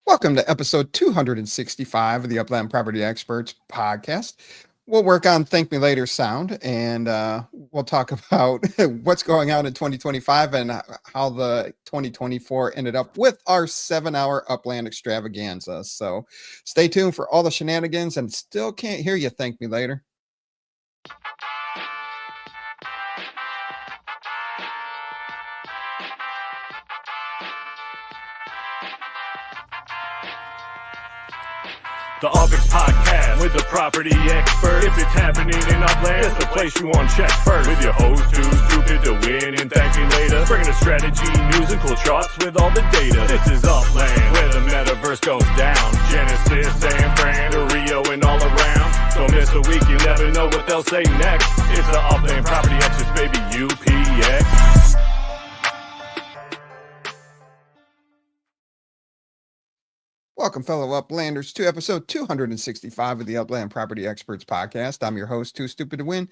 Welcome to episode 265 of the Upland Property Experts podcast. We'll work on Thank Me Later sound and we'll talk about what's going on in 2025 and how the 2024 ended up with our 7-hour Upland extravaganza. So stay tuned for all the shenanigans and still can't hear you. Thank Me Later. The UPX Podcast with the property expert. If it's happening in Upland, it's the place you want to check first. With your host, too stupid to win and thank me later. Bringing the strategy, news, and cool charts with all the data. This is Upland, where the metaverse goes down. Genesis, San Fran, to Rio, and all around. Don't miss a week, you never know what they'll say next. It's the Upland Property Experts, baby, UPX. Welcome, fellow Uplanders, to episode 265 of the Upland Property Experts podcast. I'm your host, Too Stupid to Win,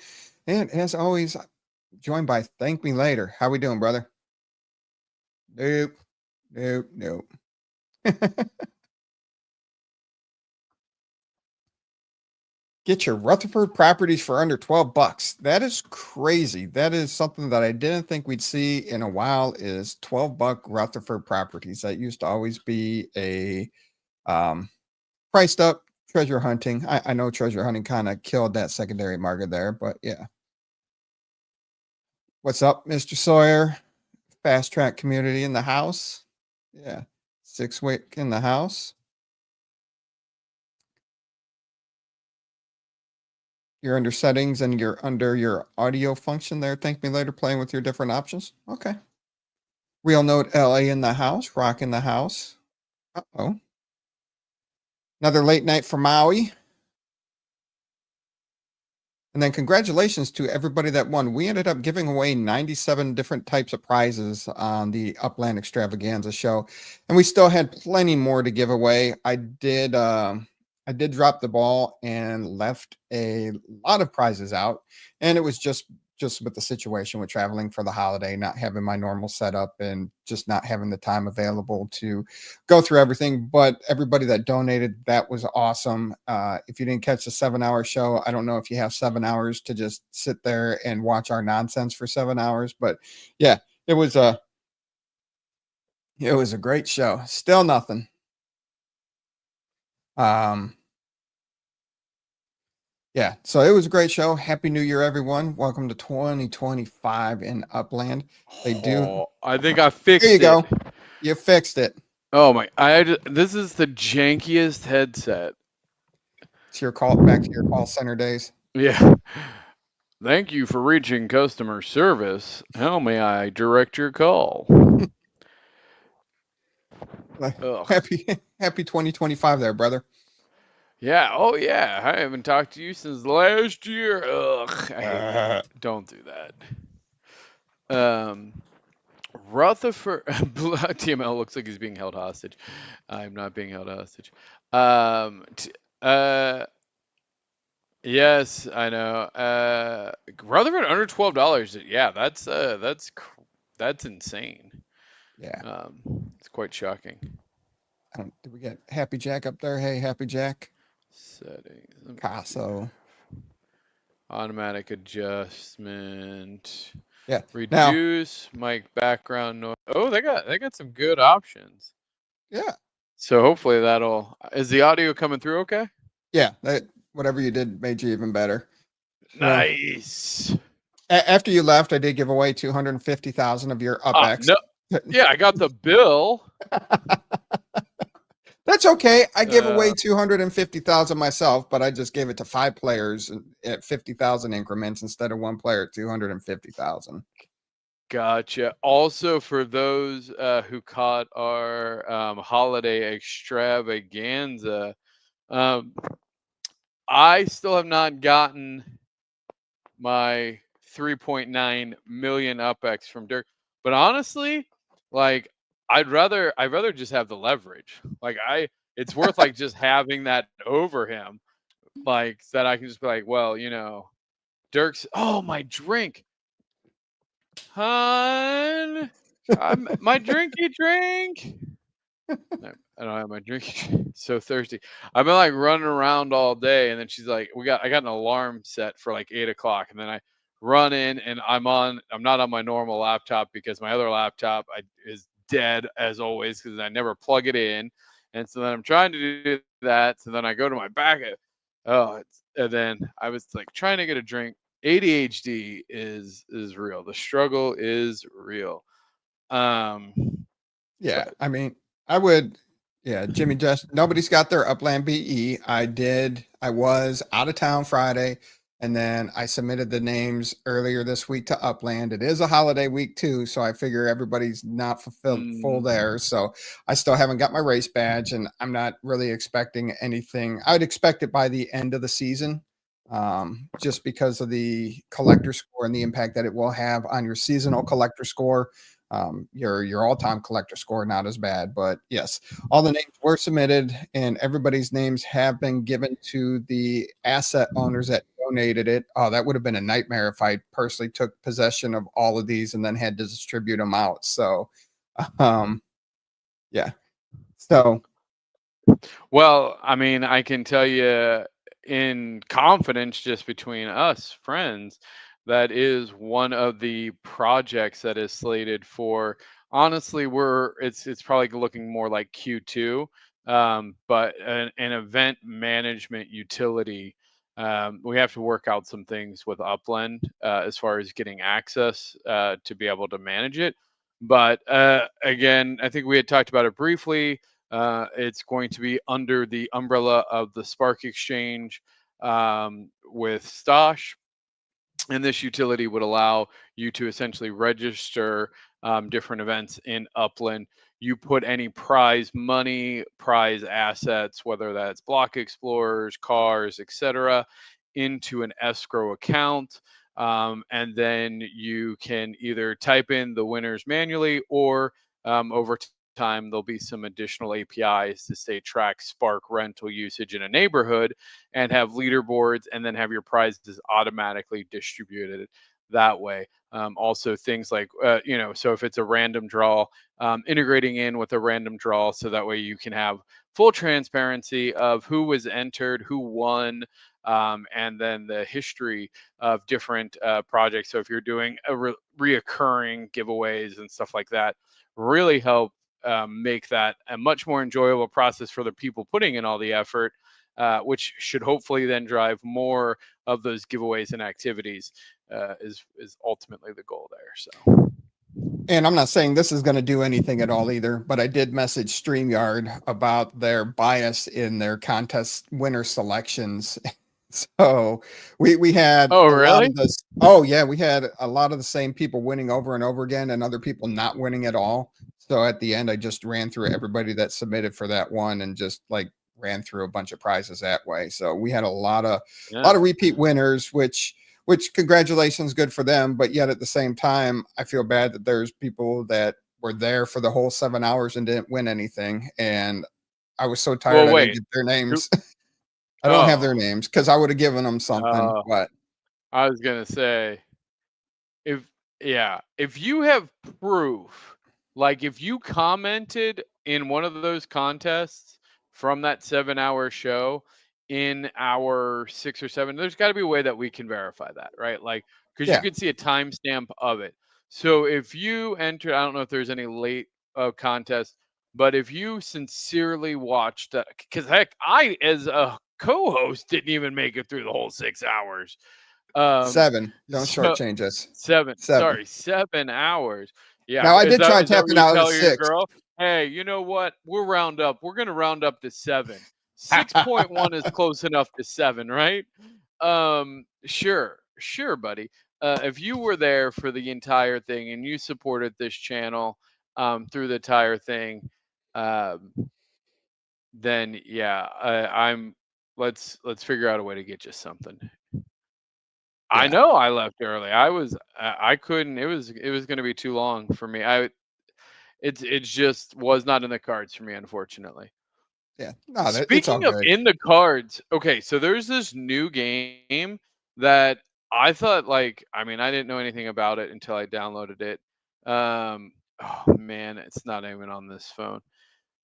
and as always, joined by Thank Me Later. How we doing, brother? Nope. Get your Rutherford properties for under $12. That is crazy. That is something that I didn't think we'd see in a while. Is $12 Rutherford properties. That used to always be a priced up treasure hunting. I know treasure hunting kind of killed that secondary market there, but yeah. What's up, Mr. Sawyer? Fast track community in the house. Yeah. 6-Wick in the house. You're under settings and you're under your audio function there. Thank Me Later, playing with your different options. Okay. Real Note LA in the house. Rock in the house. Uh-oh. Another late night for Maui. And then congratulations to everybody that won. We ended up giving away 97 different types of prizes on the Upland Extravaganza show. And we still had plenty more to give away. I did drop the ball and left a lot of prizes out. And it was just with the situation with traveling for the holiday, not having my normal setup and just not having the time available to go through everything. But everybody that donated, that was awesome. If you didn't catch the 7-hour show, I don't know if you have 7 hours to just sit there and watch our nonsense for 7 hours. But yeah, it was a great show. Still nothing. Yeah, so it was a great show. Happy New Year, everyone. Welcome to 2025 in Upland. They do. I think I fixed it. There you go. You fixed it. Oh my! This is the jankiest headset. It's your call back to your call center days. Yeah. Thank you for reaching customer service. How may I direct your call? Happy 2025 there, brother. Yeah. Oh yeah. I haven't talked to you since last year. Ugh. Don't do that. Rutherford TML looks like he's being held hostage. I'm not being held hostage. Yes, I know. Rutherford under $12. Yeah, that's insane. Yeah. It's quite shocking. Did we get Happy Jack up there? Hey, Happy Jack. Settings. Caso. Automatic adjustment. Yeah. Reduce mic background noise. Oh, they got some good options. Yeah. So hopefully is the audio coming through okay? Yeah. Whatever you did made you even better. Nice. After you left, I did give away 250,000 of your UPX. No. Yeah, I got the bill. That's okay. I gave away 250,000 myself, but I just gave it to 5 players at 50,000 increments instead of 1 player at 250,000. Gotcha. Also, for those who caught our holiday extravaganza, I still have not gotten my 3.9 million UPX from Dirk. But honestly, like I'd rather just have the leverage. Like it's worth like just having that over him. Like that I can just be like, well, Dirk's my drink. Hun, my drinky drink. I don't have my drink. So thirsty. I've been like running around all day, and then she's like, I got an alarm set for like 8 o'clock, and then I run in, and I'm not on my normal laptop because my other laptop is dead as always because I never plug it in, and so then I'm trying to do that. So then I go to my back, and then I was like trying to get a drink. ADHD is real. The struggle is real. Um, Yeah, but I mean, I would, yeah, Jimmy just nobody's got their Upland BE. I did. I was out of town Friday, and then I submitted the names earlier this week to Upland. It is a holiday week too, so I figure everybody's not fulfilled full mm, there. So I still haven't got my race badge, and I'm not really expecting anything. I would expect it by the end of the season, just because of the collector score and the impact that it will have on your seasonal collector score. Your all-time collector score not as bad, but yes, all the names were submitted and everybody's names have been given to the asset owners that donated it. Oh, that would have been a nightmare if I personally took possession of all of these and then had to distribute them out. So um yeah, so well, I mean, I can tell you in confidence, just between us friends, that is one of the projects that is slated for. Honestly, it's probably looking more like Q2, but an event management utility. We have to work out some things with Upland as far as getting access to be able to manage it. But again, I think we had talked about it briefly. It's going to be under the umbrella of the Spark Exchange with Stosh, and this utility would allow you to essentially register different events in Upland. You put any prize money, prize assets, whether that's block explorers, cars, etc., into an escrow account. And then you can either type in the winners manually, or over time, there'll be some additional APIs to say track Spark rental usage in a neighborhood and have leaderboards, and then have your prizes automatically distributed that way. Also, things like, so if it's a random draw, integrating in with a random draw so that way you can have full transparency of who was entered, who won, and then the history of different projects. So if you're doing reoccurring giveaways and stuff like that, really help make that a much more enjoyable process for the people putting in all the effort, which should hopefully then drive more of those giveaways and activities. Is ultimately the goal there. So and I'm not saying this is going to do anything at all either, but I did message StreamYard about their bias in their contest winner selections. So we had oh a lot really? of this. Oh yeah, we had a lot of the same people winning over and over again, and other people not winning at all. So at the end, I just ran through everybody that submitted for that one, and just like ran through a bunch of prizes that way. So we had a Yeah. lot of repeat winners, which congratulations, good for them. But yet at the same time, I feel bad that there's people that were there for the whole 7 hours and didn't win anything. And I was so tired Well, I didn't wait. get their Who? names. I don't have Oh, their names because I would have given them something. uh, But I was gonna say, if yeah, if you have proof, like if you commented in one of those contests from that 7 hour show in our 6 or 7, there's got to be a way that we can verify that, right? Like, because you yeah, can see a timestamp of it. So if you enter, I don't know if there's any late contest, but if you sincerely watched, because heck, I as a co-host didn't even make it through the whole 6 hours. Um, 7. Don't so shortchange us. 7, 7. sorry, 7 hours. Yeah, Now I is did that try is that tapping what you out of tell your 6. girl? "Hey, you know what? We're gonna round up to 7. 6.1 is close enough to 7, right?" Sure, sure, buddy. If you were there for the entire thing and you supported this channel, through the entire thing, um, then yeah, I'm let's figure out a way to get you something. I Yeah, know I left early. I couldn't. It was going to be too long for me. It just was not in the cards for me, unfortunately. yeah. No, it's all Speaking of good. in the cards, okay, so there's this new game that I thought, like, I mean, I didn't know anything about it until I downloaded it. Oh man, it's not even on this phone.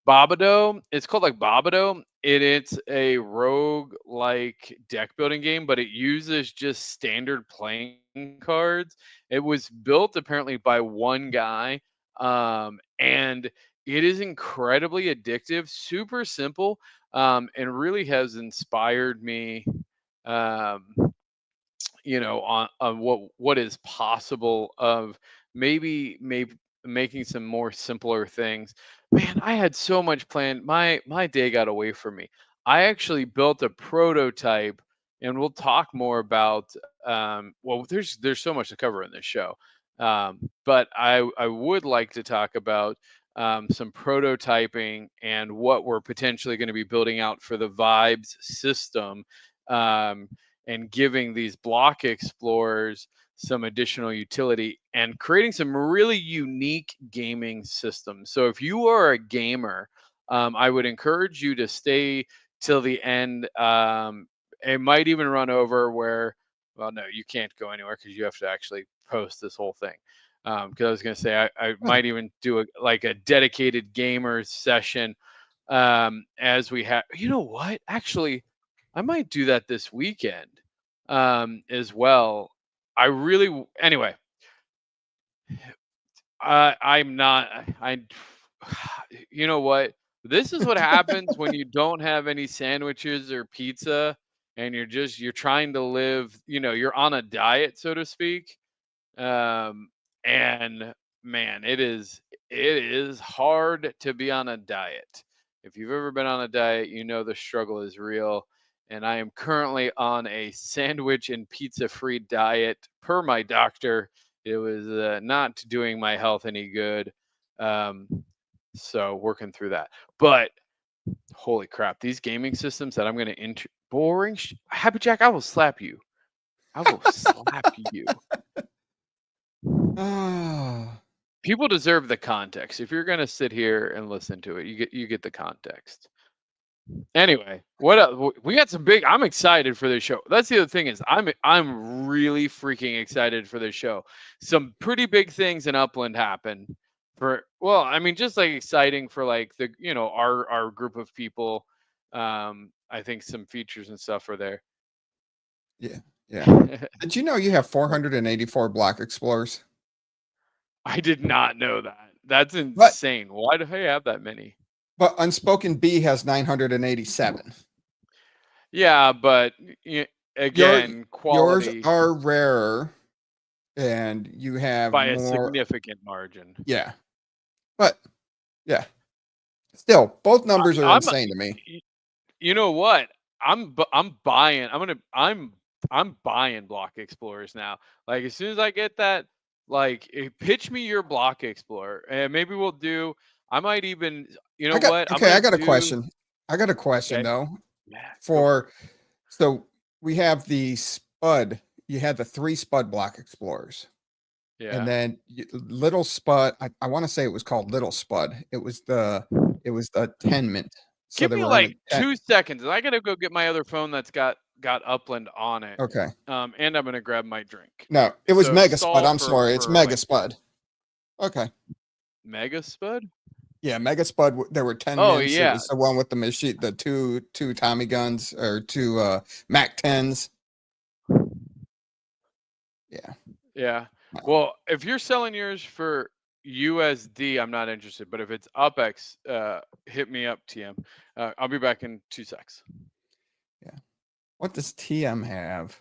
Bobado. It's called like Bobado. It's a rogue like deck building game, but it uses just standard playing cards. It was built apparently by one guy, and it is incredibly addictive, super simple, and really has inspired me. Um, on what is possible of maybe making some more simpler things. Man, I had so much planned. My day got away from me. I actually built a prototype, and we'll talk more about well, there's so much to cover in this show. But I would like to talk about some prototyping and what we're potentially going to be building out for the vibes system, um, and giving these block explorers some additional utility and creating some really unique gaming systems. So if you are a gamer, I would encourage you to stay till the end. It might even run over where, well, no, you can't go anywhere because you have to actually post this whole thing. Because I was going to say I Oh, might even do like a dedicated gamers session, as we have. You know what? Actually, I might do that this weekend, as well. Anyway, I'm not, you know what? This is what happens when you don't have any sandwiches or pizza and you're trying to live, you're on a diet, so to speak. And man, it is hard to be on a diet. If you've ever been on a diet, you know the struggle is real. And I am currently on a sandwich and pizza free diet per my doctor. It was not doing my health any good. Um, so working through that. But holy crap, these gaming systems that I'm going to boring. Happy Jack, I will slap you. I will slap you. ah, People deserve the context. If you're gonna sit here and listen to it, you get the context. Anyway, what else? We got some big. I'm excited for this show. That's the other thing is I'm really freaking excited for this show. Some pretty big things in Upland happen. I mean, just like exciting for like the our group of people. I think some features and stuff are there. yeah, yeah. Did you know you have 484 block explorers? I did not know that. That's But insane. Why do I have that many? Unspoken B has 987. Yeah, but Your again, yours quality are rarer and you have by a more. significant margin. Yeah. But yeah, still both numbers are I'm, insane to me. you know what? I'm buying. I'm buying Block Explorers now. Like as soon as I get that, like pitch me your Block Explorer, and maybe we'll do. I might even. You know what? I'm I gonna got a do. question. I got a question Okay. though. Yeah. Go for it. For so we have the Spud. You had the 3 Spud block explorers. And Yeah. then Little Spud, I want to say it was called Little Spud. It was the 10 mint. So Give there me were like only 10. 2 seconds. I gotta go get my other phone that's got Upland on it. Okay. And I'm gonna grab my drink. No, it was So Mega Spud. stall I'm sorry. It's for Mega like Spud. Okay. Mega Spud. Yeah, Mega Spud. There were 10 Oh mints. It yeah, was the one with the machine, the two Tommy guns or two Mac 10s. Yeah. yeah. No. Well, if you're selling yours for USD, I'm not interested. But if it's UpX, hit me up, TM. I'll be back in 2 secs. Yeah. What does TM have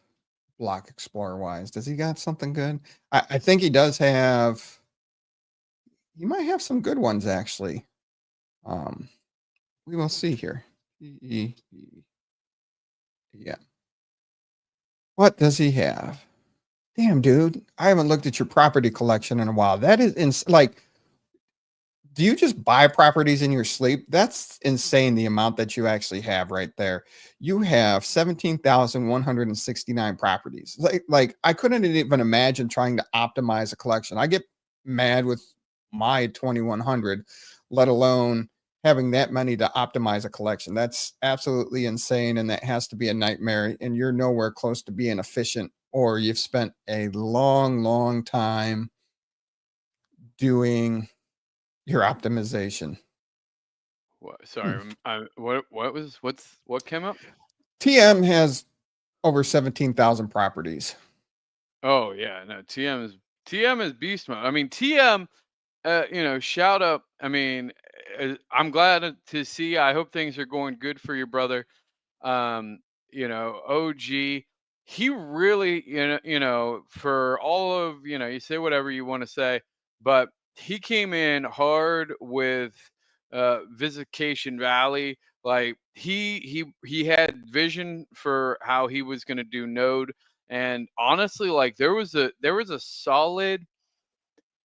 block explorer wise? Does he got something good? I think he does have. He might have some good ones actually. Um, we will see here. Yeah. What does he have? Damn, dude. I haven't looked at your property collection in a while. That is like, do you just buy properties in your sleep? That's insane the amount that you actually have right there. You have 17,169 properties. Like I couldn't even imagine trying to optimize a collection. I get mad with my 2,100, let alone having that many to optimize a collection. That's absolutely insane. And that has to be a nightmare. And you're nowhere close to being efficient, or you've spent a long, long time doing your optimization. Sorry, what came up? TM has over 17,000 properties. Oh yeah, no, TM is beast mode. I mean, TM, shout out. I mean, I'm glad to see. I hope things are going good for your brother. um OG, he really, for all of, you say whatever you want to say, but he came in hard with Visitation Valley. Like he had vision for how he was going to do Node. And honestly, like there was a solid,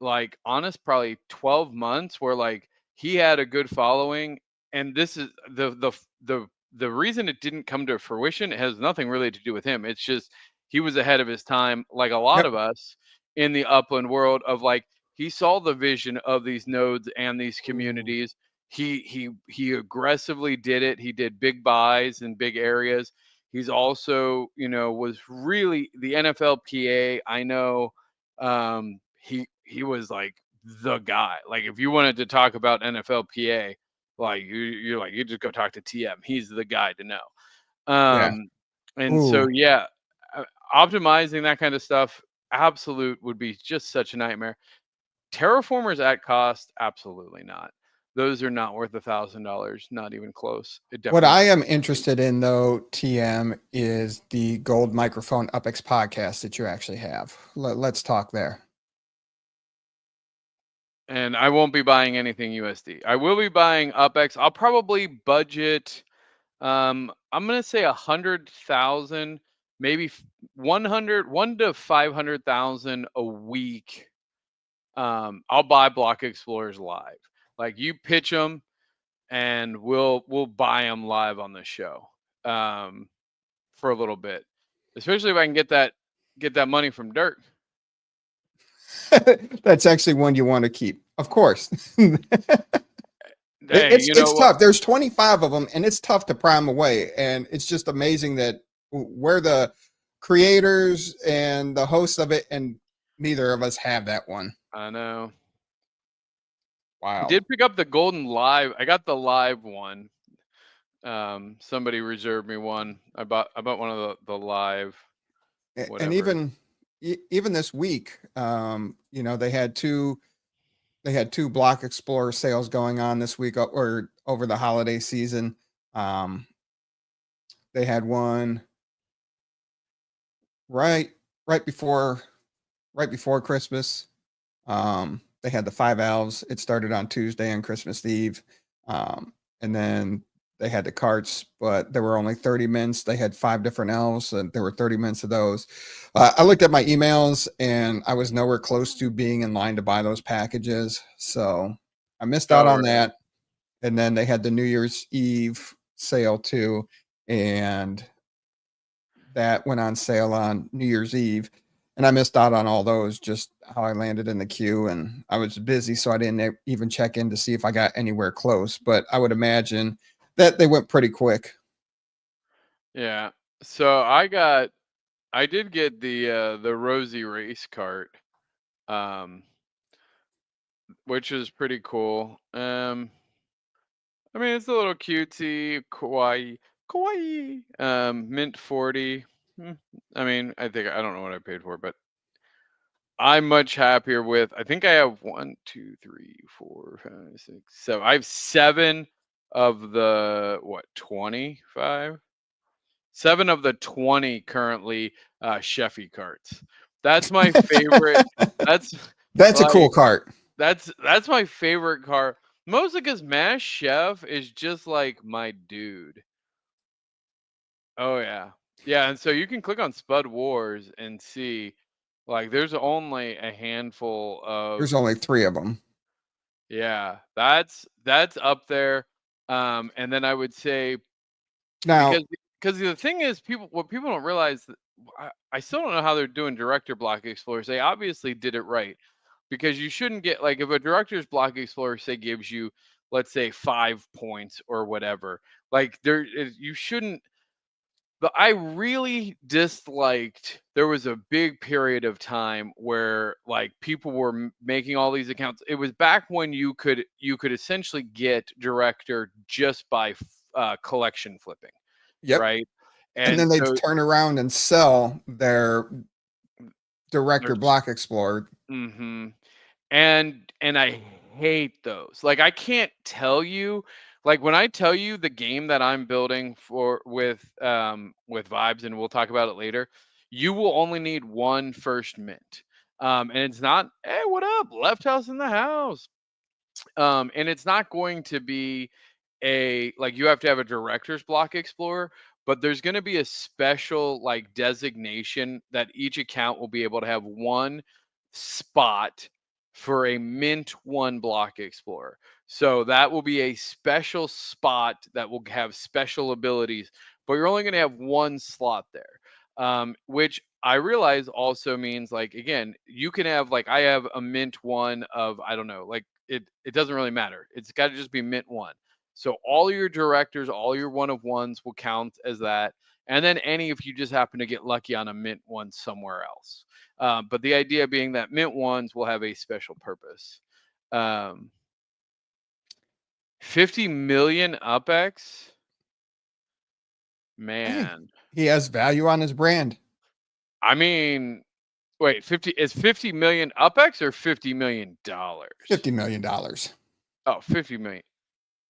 like, honest, probably 12 months where, like, he had a good following. And this is the reason it didn't come to fruition. It has nothing really to do with him. It's just he was ahead of his time, like a lot Yep. of us in the Upland world. Of like, he saw the vision of these nodes and these Ooh. communities. He aggressively did it. He did big buys in big areas. He's also, was really the NFLPA. I know, he was like the guy. Like, if you wanted to talk about NFLPA, like, you're like, you just go talk to TM. He's the guy to know. Yeah. And so Ooh. yeah, uh, optimizing that kind of stuff, absolute, would be just such a nightmare. Terraformers at cost, absolutely not. Those are not worth $1,000, not even close. It What definitely I not. am interested in, though, TM, is the gold microphone UPX podcast that you actually have. Let's talk there. And I won't be buying anything USD. I will be buying UpX. I'll probably budget. I'm gonna say 100,000, maybe 1 to 500,000 a week. I'll buy Block Explorers live. Like, you pitch them, and we'll buy them live on the show. Um, for a little bit, especially if I can get that money from Dirk. That's actually one you want to keep, of course. Hey, you know It's what? tough. There's 25 of them, and it's tough to prime away. And it's just amazing that we're the creators and the hosts of it, and neither of us have that one. I know. I Wow. did pick up the golden live. I got the live one. Somebody reserved me one. I bought one of the live, And whatever. even this week, they had two Block Explorer sales going on this week, or over the holiday season. Um, they had one right right before right before Christmas. They had the five elves. It started on Tuesday and Christmas Eve. And then they had the carts, but there were only 30 mints. They had five different elves, and there were 30 mints of those. I looked at my emails, and I was nowhere close to being in line to buy those packages. So I missed out Oh, on right. that. And then they had the New Year's Eve sale too. And that went on sale on New Year's Eve, and I missed out on all those. Just how I landed in the queue, and I was busy, so I didn't even check in to see if I got anywhere close. But I would imagine that they went pretty quick. Yeah. So I did get the Rosie race cart, um, which is pretty cool. I mean, it's a little cutesy, kawaii. Mint 40. Hmm, I mean, I don't know what I paid for, but I'm much happier with. I think I have 1, 2, 3, 4, 5, 6, 7. I have 7 of the, what, 25? 7 of the 20 currently Sheffy carts. That's my favorite. That's That's a cool like cart. that's my favorite car. Mostly because Mass Chef is just like my dude. Oh yeah. Yeah, and so you can click on Spud Wars and see, like, there's only a handful There's of. only three of them. Yeah, that's up there. And then I would say, Now, because the thing is, what people don't realize, I still don't know how they're doing director block explorers. They obviously did it right, because you shouldn't get, like, if a director's block explorer, say, gives you, let's say, 5 points or whatever, like, you shouldn't. But I really disliked, there was a big period of time where like people were making all these accounts. It was back when you could essentially get director just by collection flipping, Yep. right? And And then they'd so turn around and sell their director there's block explorer. hmm and I hate those. Like I can't tell you, like when I tell you the game that I'm building for with vibes, and we'll talk about it later, you will only need one first mint. And it's not, hey, what up? Left house in the house. And it's not going to be a, like, you have to have a director's block explorer, but there's going to be a special like designation that each account will be able to have one spot for a mint one block explorer. So that will be a special spot that will have special abilities, but you're only going to have one slot there. Which I realize also means, like, again, you can have, like, I have a mint one of, I don't know, like, it doesn't really matter. It's got to just be mint one. So all your directors, all your one of ones will count as that. And then any, if you just happen to get lucky on a mint one somewhere else. But the idea being that mint ones will have a special purpose. Um, 50 million UPX, Hey, man. he has value on his brand. I mean, wait, 50 is 50 million UPX or $50 million? $50 million. Oh, 50 million.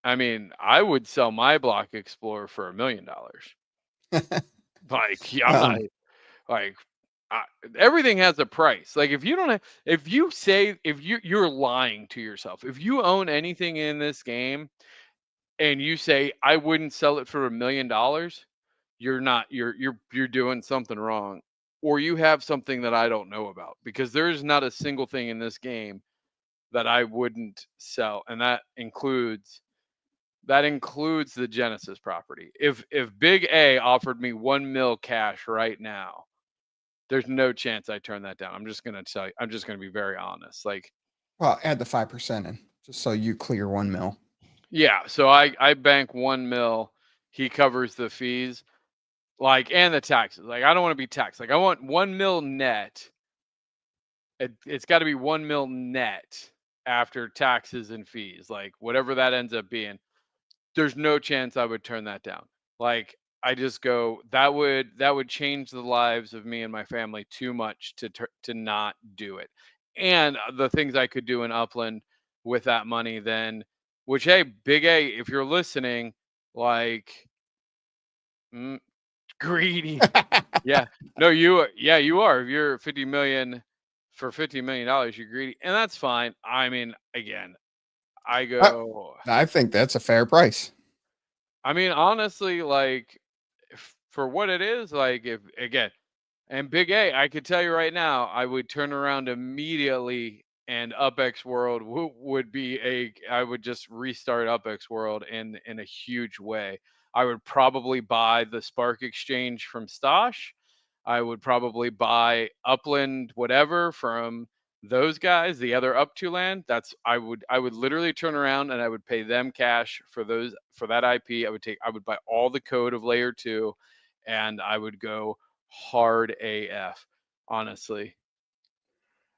I mean, I would sell my Block Explorer for $1 million. Like, yeah, I'm not um, like, I, everything has a price. Like, if you don't have, if you say, if you're lying to yourself, if you own anything in this game and you say I wouldn't sell it for $1 million, you're not, you're doing something wrong, or you have something that I don't know about, because there's not a single thing in this game that I wouldn't sell, and that includes the Genesis property. If Big A offered me 1 mil cash right now, there's no chance I turn that down. I'm just gonna tell you. I'm just gonna be very honest. Like, well, add the 5% in just so you clear 1 mil. yeah. So I bank 1 mil. He covers the fees, like, and the taxes. Like, I don't want to be taxed. Like, I want 1 mil net. It's got to be 1 mil net after taxes and fees. Like, whatever that ends up being, there's no chance I would turn that down. Like, I just go, that would change the lives of me and my family too much to not do it. And the things I could do in Upland with that money then, which, hey, Big A, if you're listening, like, mm, greedy. Yeah. No, yeah, you are. If you're 50 million for $50 million, you're greedy. And that's fine. I mean, again, I I, go, I think that's a fair price. I mean, honestly, like, for what it is, like, if, again, and Big A, I could tell you right now, I would turn around immediately, and UpX World would be I would just restart UpX World in a huge way. I would probably buy the Spark Exchange from Stosh. I would probably buy Upland whatever from those guys, the other up to land. I would literally turn around and I would pay them cash for that IP. I would buy all the code of layer 2, and I would go hard AF, honestly.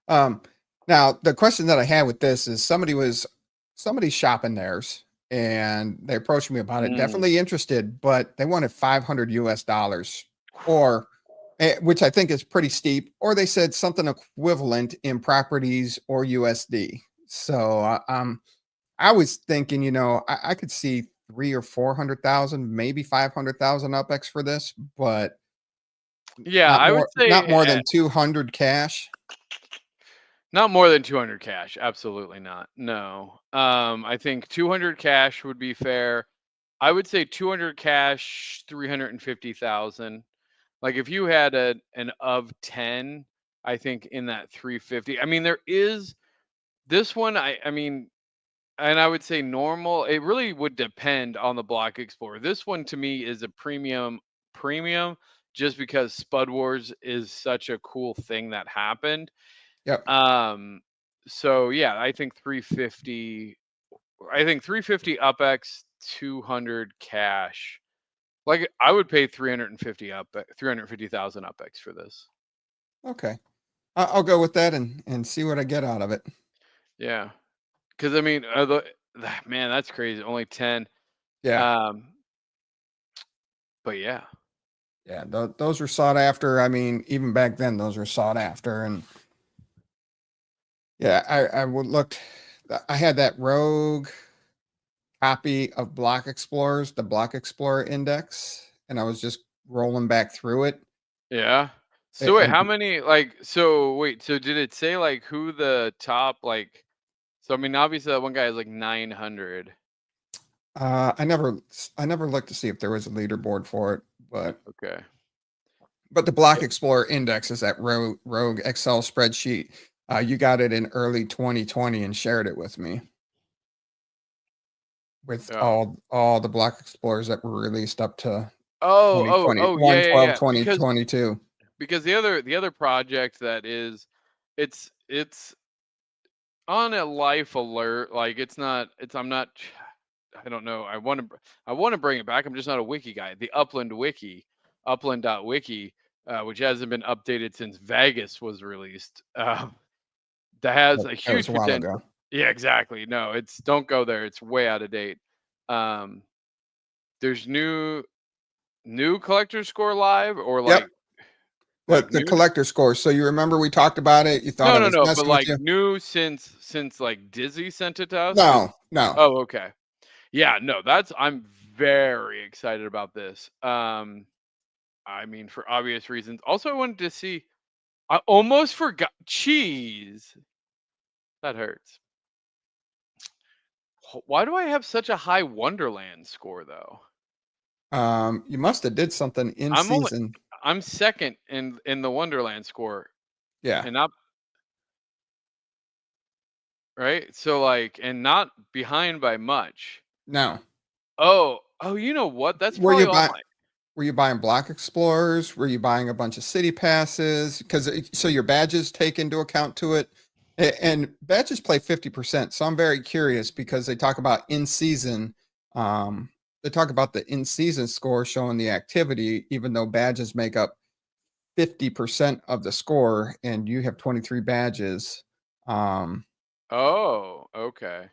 Um, Now the question that I had with this is somebody shopping theirs and they approached me about it. Mm. Definitely interested, but they wanted 500 US dollars or which I think is pretty steep, or they said something equivalent in properties or USD. So I was thinking, I could see three or 400,000, maybe 500,000 UpX for this, but Yeah, not I would more, not say more than 200 cash. not more than 200 cash. Absolutely not. No. I think 200 cash would be fair. I would say 200 cash, 350,000. Like, if you had an of 10, I think in that 350. I mean, there is this one. I mean, and I would say normal. It really would depend on the Block Explorer. This one to me is a premium, just because Spud Wars is such a cool thing that happened. Yep. Um, so yeah, I think 350. I think 350 UpX, 200 cash. Like I would pay 350,000 UPX for this. Okay. I'll go with that and see what I get out of it. Yeah, because I mean, man, that's crazy. Only 10. Yeah. But yeah, Yeah. Those were sought after. I mean, even back then, those were sought after. And yeah, I would looked. I had that Rogue copy of Block Explorers, the Block Explorer Index, and I was just rolling back through it. yeah. So wait, And how many? Like, so wait, so did it say like who the top like? So I mean, obviously that one guy is like 900. I never looked to see if there was a leaderboard for it, Okay. but the Block Explorer Index is that Rogue Excel spreadsheet. You got it in early 2020 and shared it with me with Yeah. all the Block Explorers that were released up to Yeah, 2020, yeah, yeah. 2022. Because the other project that is, it's on a life alert. Like I'm not. I don't know. I want to bring it back. I'm just not a wiki guy. The Upland wiki, upland.wiki, which hasn't been updated since Vegas was released. That has a That was huge a while potential. ago. Yeah, exactly. No, don't go there. It's way out of date. Um, there's new collector score live or Yep. like The new. collector score. So you remember we talked about it. You thought No, I no, was no. But messing with like you. new since like Dizzy sent it to us. No. Oh, okay. Yeah, no, I'm very excited about this. I mean, for obvious reasons. Also, I wanted to see. I almost forgot cheese. That hurts. Why do I have such a high Wonderland score though? You must have did something in I'm only season. I'm second in the Wonderland score, Yeah. and not right. So like, and not behind by much. No. Oh, you know what? That's Were probably you all buy my. Were you buying Block Explorers? Were you buying a bunch of city passes? Because so your badges take into account to it, and badges play 50%. So I'm very curious because they talk about in season. They talk about the in season score showing the activity, even though badges make up 50% of the score, and you have 23 badges. Um, Oh, okay.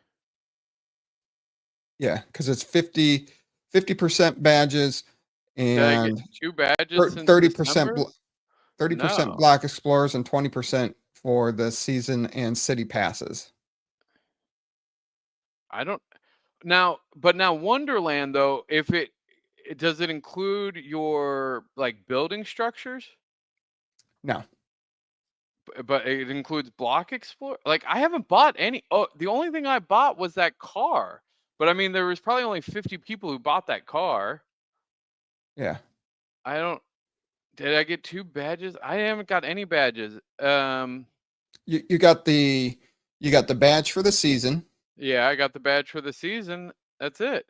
yeah, because it's 50% badges Did I get and 2 badges since 30% December? 30% No, Block Explorers and 20% for the season and city passes. I don't. Now Wonderland though, if does it include your like building structures? No, But it includes block explore. Like I haven't bought any. Oh, the only thing I bought was that car. But I mean, there was probably only 50 people who bought that car. yeah, I don't. Did I get 2 badges? I haven't got any badges. you got the badge for the season, Yeah, I got the badge for the season. That's it.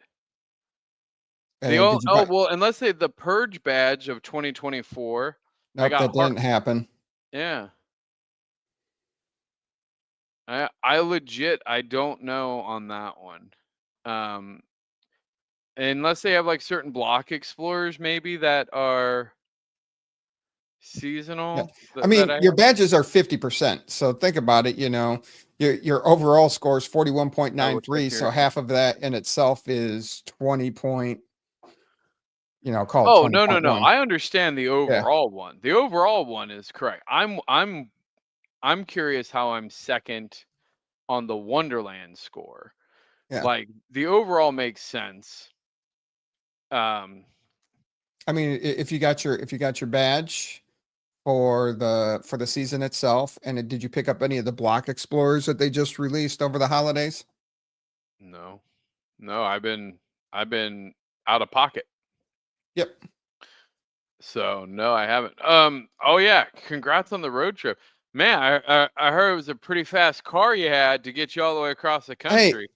and then did you Oh buy? well, unless they the purge badge of 2024. I Nope, got that didn't happen. Yeah. I legit I don't know on that one. Um unless they have like certain block explorers maybe that are Yeah, seasonal I that mean I your have. badges are 50%. So think about it. Your overall score is I wish I 41.93. So could. half of that in itself is 20 point. Call it Oh, no, no, no. 20.1. I understand the Yeah, overall one. The overall one is correct. I'm curious how I'm second on the Wonderland score. yeah. Like the overall makes sense. Um I mean, if you got your badge for the season itself, and did you pick up any of the Block Explorers that they just released over the holidays? no. No, I've been out of pocket. Yep. So no, I haven't. Oh yeah, congrats on the road trip. Man, I heard it was a pretty fast car you had to get you all the way across the Hey, country.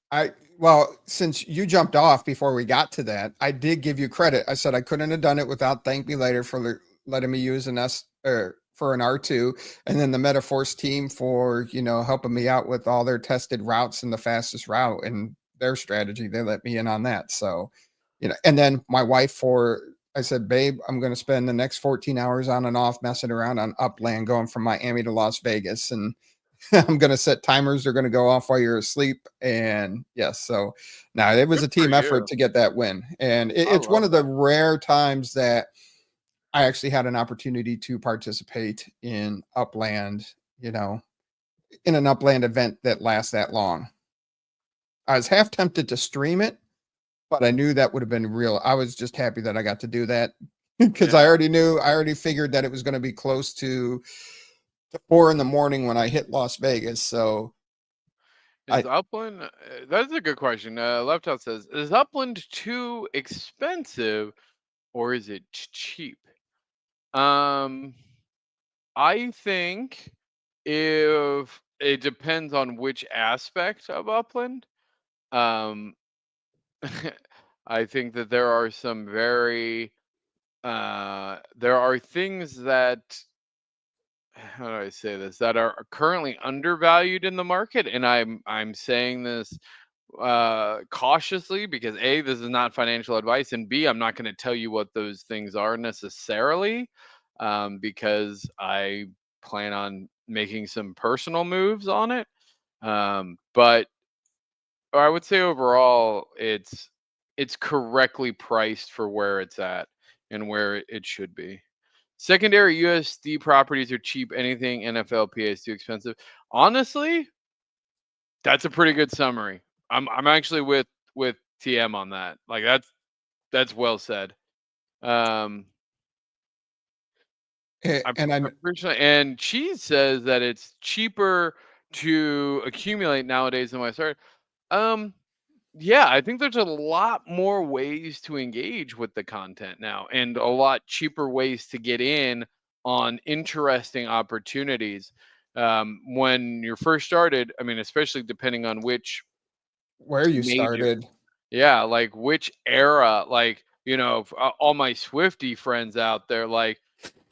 well, since you jumped off before we got to that, I did give you credit. I said I couldn't have done it without ThankMeLater for letting me use an S or for an R2, and then the Metaforce team for helping me out with all their tested routes and the fastest route and their strategy. They let me in on that. So, and then my wife for I said, babe, I'm going to spend the next 14 hours on and off messing around on Upland, going from Miami to Las Vegas. And I'm going to set timers. They're going to go off while you're asleep. And yes, so now it was Good a for team effort you. to get that win. And I it's one love of the that. rare times that I actually had an opportunity to participate in Upland, in an Upland event that lasts that long. I was half tempted to stream it, but I knew that would have been real. I was just happy that I got to do that because I Yeah. already figured that it was going to be close to 4 in the morning when I hit Las Vegas. So Is I, Upland? That's a good question. Left Out says, is Upland too expensive or is it cheap? Um, I think if it depends on which aspect of Upland. Um, I think that there are some very there are things that, how do I say this, that are currently undervalued in the market, and I'm saying this cautiously because A, this is not financial advice, and B, I'm not going to tell you what those things are necessarily, because I plan on making some personal moves on it. But I would say overall, it's correctly priced for where it's at and where it should be. Secondary USD properties are cheap. Anything NFLPA is too expensive. Honestly, that's a pretty good summary. I'm actually with TM on that. Like that's well said. Um, I and I, personally, and Cheese says that it's cheaper to accumulate nowadays than when I started. Um, yeah, I think there's a lot more ways to engage with the content now and a lot cheaper ways to get in on interesting opportunities. When you're first started, I mean, especially depending on which where you major, started, yeah, like which era, like, all my Swifty friends out there, like,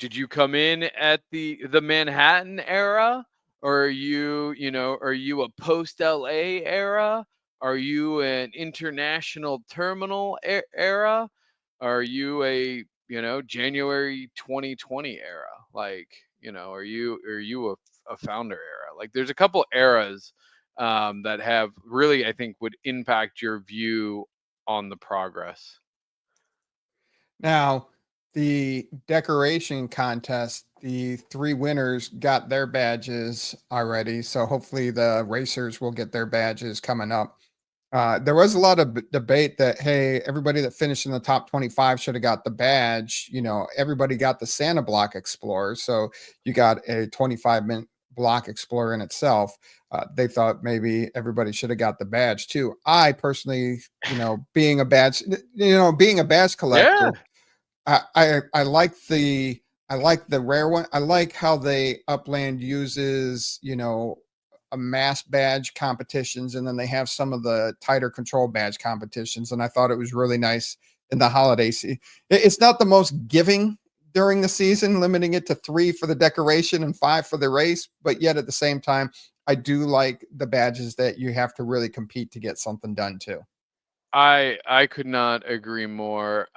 did you come in at the Manhattan era? Or are you a post LA era? Are you an international terminal era? Are you a, January 2020 era? Like, are you a founder era? Like there's a couple eras that have really, I think, would impact your view on the progress. now the decoration contest, the 3 winners got their badges already. So hopefully the racers will get their badges coming up. There was a lot of debate that, hey, everybody that finished in the top 25 should have got the badge. Everybody got the Santa Block Explorer. So you got a 25-minute block explorer in itself. They thought maybe everybody should have got the badge too. I personally, being a badge Yeah. collector, I like the rare one. I like how they Upland uses, a mass badge competitions, and then they have some of the tighter control badge competitions. And I thought it was really nice in the holiday season. It's not the most giving during the season, limiting it to 3 for the decoration and 5 for the race, but yet at the same time, I do like the badges that you have to really compete to get something done too. I could not agree more.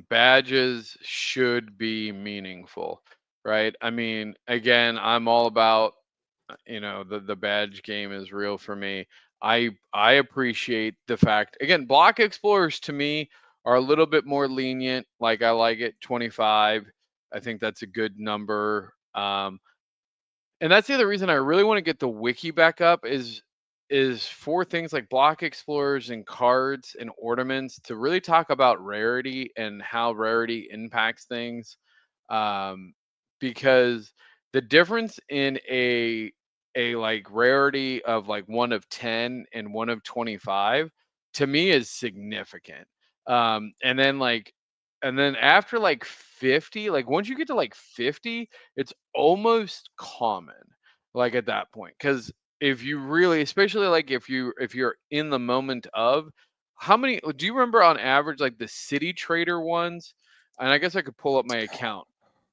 Badges should be meaningful, right? I mean, again, I'm all about, the badge game is real for me. I appreciate the fact, again, block explorers to me are a little bit more lenient. Like I like it 25. I think that's a good number. And that's the other reason I really want to get the wiki back up is for things like block explorers and cards and ornaments to really talk about rarity and how rarity impacts things. Um, because the difference in a like rarity of like 1 of 10 and 1 of 25 to me is significant. And then after like 50, like once you get to like 50, it's almost common, like at that point. Because if you really, especially like if you're in the moment of, how many do you remember on average, like the city trader ones? And I guess I could pull up my account.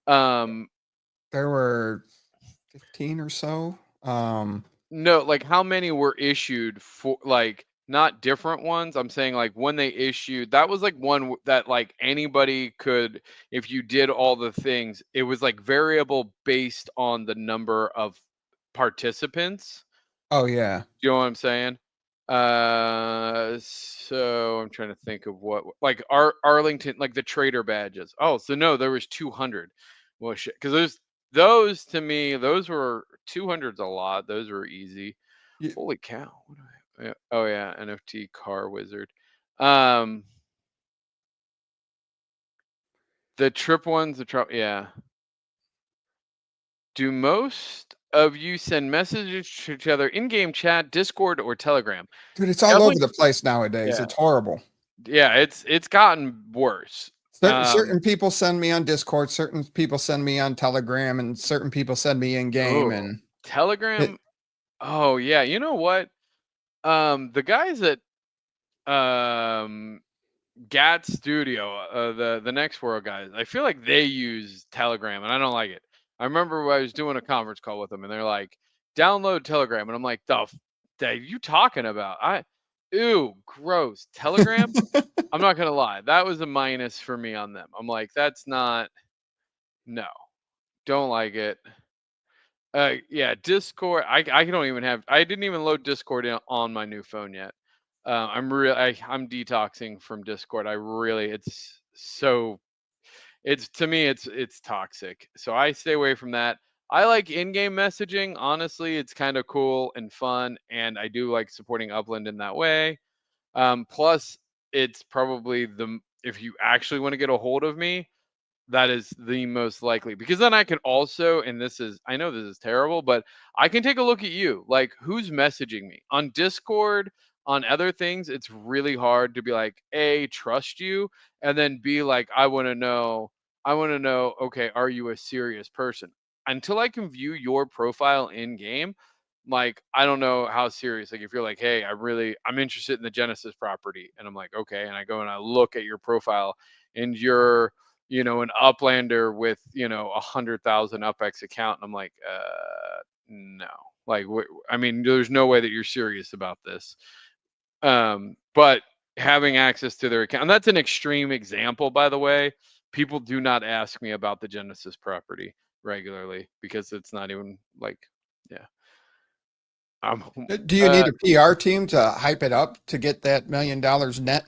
Um, There were 15 or so. no, like how many were issued for like not different ones. I'm saying like when they issued, that was like one that like anybody could, if you did all the things, it was like variable based on the number of participants. Oh yeah. You know what I'm saying? So I'm trying to think of what like Arlington, like the trader badges. Oh, so no, there was 200. Well, shit, because those to me, those were 200's a lot. Those were easy. You- Holy cow! What do yeah, oh yeah, NFT car wizard. Um, the trip ones, yeah. Do most of you send messages to each other in-game chat, Discord, or Telegram? Dude, it's all over Definitely, the place nowadays. yeah, It's horrible. yeah. It's gotten worse. Certain people send me on Discord, certain people send me on Telegram, and certain people send me in game. Oh, And it, Telegram. Oh yeah, you know what? The guys at um GAT Studio, the Next World guys, I feel like they use Telegram, and I don't like it. I remember I was doing a conference call with them, and they're like, "Download Telegram," and I'm like, "The are you talking about? Ew, gross. Telegram." I'm not gonna lie, that was a minus for me on them. I'm like, "That's not, no, don't like it." Yeah, Discord. I don't even have. I didn't even load Discord on my new phone yet. I'm detoxing from Discord. I really, it's so, it's to me, it's toxic. So I stay away from that. I like in-game messaging. Honestly, it's kind of cool and fun, and I do like supporting Upland in that way. Plus, it's probably if you actually want to get a hold of me, that is the most likely, because then I can also, and this is, I know this is terrible, but I can take a look at you, like who's messaging me on Discord, on other things. It's really hard to be like, A, trust you, and then B, like, I want to know, okay, are you a serious person? Until I can view your profile in game, like, I don't know how serious. Like, if you're like, hey, I'm interested in the Genesis property, and I'm like, okay, and I go and I look at your profile, and you're, an uplander with, 100,000 UPX account. And I'm like, no, like, I mean, there's no way that you're serious about this. But having access to their account, and that's an extreme example, by the way. People do not ask me about the Genesis property regularly because it's not even like, yeah. Um, do you need a PR team to hype it up to get that $1 million net?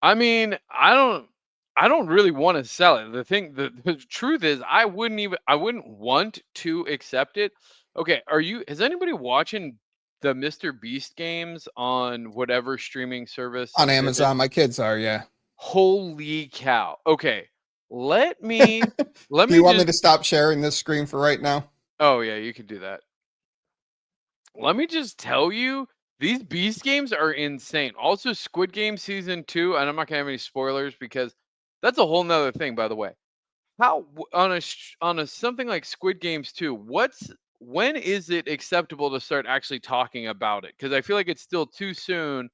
I mean, I don't really want to sell it. The truth is, I wouldn't want to accept it. Okay, is anybody watching the Mr. Beast games on whatever streaming On service it is? Amazon, my kids are, yeah. Holy cow. Okay. Let me let Do you me want me just to stop sharing this screen for right now? Oh yeah, you can do that. Let me just tell you, these Beast games are insane. Also, Squid Game season 2, and I'm not gonna have any spoilers because that's a whole nother thing, by the way. On a something like Squid Games 2, when is it acceptable to start actually talking about it? Because I feel like it's still too soon.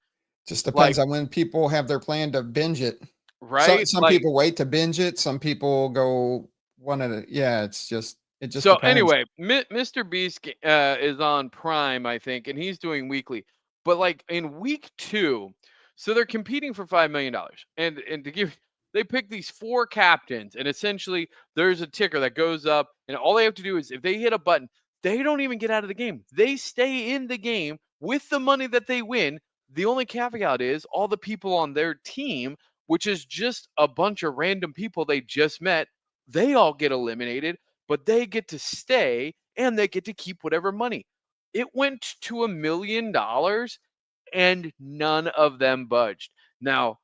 Just Like, depends on when people have their plan to binge it. right? Some Like, people wait to binge it. Some people go one at a, yeah, it just so depends. anyway, Mr. Beast is on Prime, I think, and he's doing weekly. But like in week 2, so they're competing for $5 million, and to give, they pick these 4 captains, and essentially there's a ticker that goes up, and all they have to do is if they hit a button, they don't even get out of the game. They stay in the game with the money that they win. The only caveat is all the people on their team, which is just a bunch of random people they just met, they all get eliminated, but they get to stay and they get to keep whatever money. It went to $1 million and none of them budged. Now,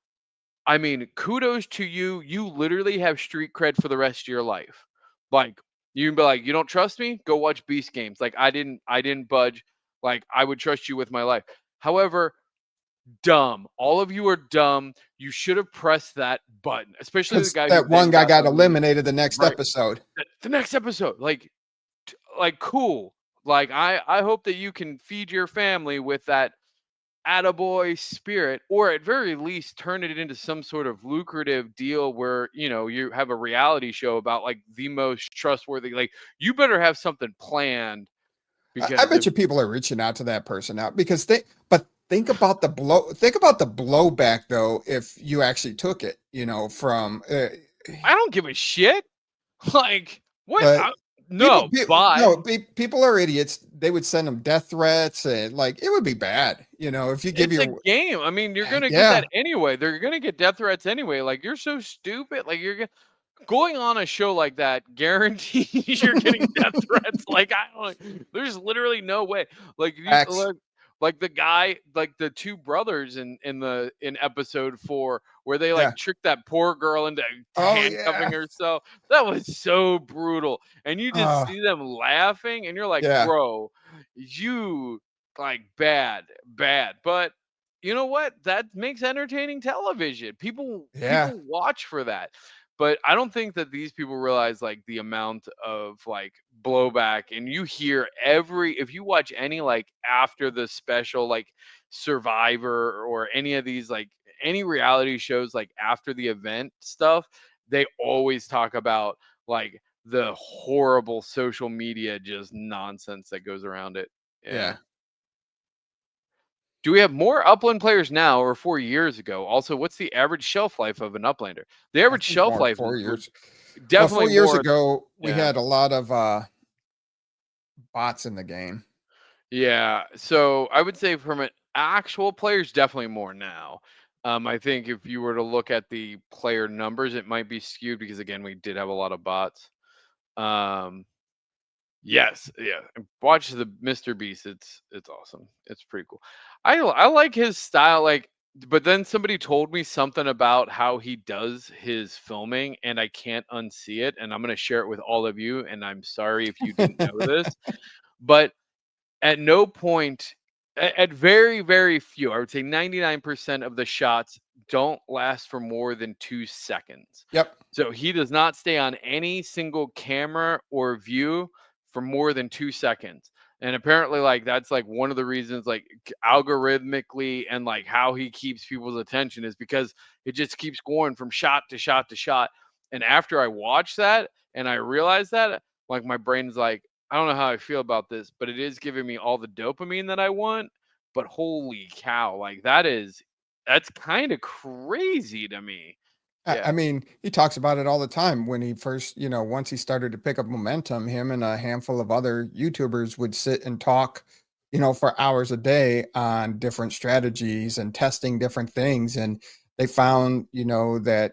I mean, kudos to you. You literally have street cred for the rest of your life. Like, you can be like, you don't trust me? Go watch Beast Games. Like, I didn't budge. Like, I would trust you with my life. However, dumb. All of you are dumb. You should have pressed that button, especially the Because guy who that one then guy got got eliminated. eliminated the next Right. episode. The next episode, like cool. Like, I hope that you can feed your family with that attaboy spirit, or at very least turn it into some sort of lucrative deal where, you have a reality show about like the most trustworthy. Like, you better have something planned I because bet if you people are reaching out to that person now because they, but think about the blowback though, if you actually took it, from I don't give a shit. Like what? but No, but people are idiots. They would send them death threats, and like it would be bad, if you give it's a your game. I mean, you're gonna get yeah that anyway. They're gonna get death threats anyway. Like you're so stupid. Like going on a show like that guarantees you're getting death threats. Like I don't. There's literally no way. Like you X. like the guy, like the two brothers in episode 4, where they Yeah. like tricked that poor girl into Oh handcuffing yeah. herself. That was so brutal, and you just Uh, see them laughing, and you're like, yeah. bro, you like bad. But you know what? That makes entertaining television. Yeah. People watch for that. But I don't think that these people realize like the amount of like blowback, and you hear if you watch any like after the special like Survivor or any of these like any reality shows like after the event stuff, they always talk about like the horrible social media just nonsense that goes around it. Yeah. Yeah. Do we have more Upland players now or 4 years ago? Also, what's the average shelf life of an Uplander? The I average think shelf more life 4 years. would Well, definitely 4 years more. ago, we Yeah. had a lot of bots in the game. Yeah. So I would say from an actual players, definitely more now. I think if you were to look at the player numbers, it might be skewed because again, we did have a lot of bots. Um, yes, yeah. And watch the Mr. Beast. It's awesome. It's pretty cool. I like his style. Like, but then somebody told me something about how he does his filming, and I can't unsee it. And I'm gonna share it with all of you. And I'm sorry if you didn't know this, but at no point, at very, very few, I would say 99% of the shots don't last for more than 2 seconds. Yep. So he does not stay on any single camera or view for more than 2 seconds. And apparently, like, that's like one of the reasons, like, algorithmically, and like how he keeps people's attention is because it just keeps going from shot to shot to shot. And after I watch that and I realize that, like, my brain's like, I don't know how I feel about this, but it is giving me all the dopamine that I want. But holy cow, like that's kind of crazy to me. I Yeah. mean, he talks about it all the time when he first, once he started to pick up momentum, him and a handful of other YouTubers would sit and talk, for hours a day on different strategies and testing different things. And they found, that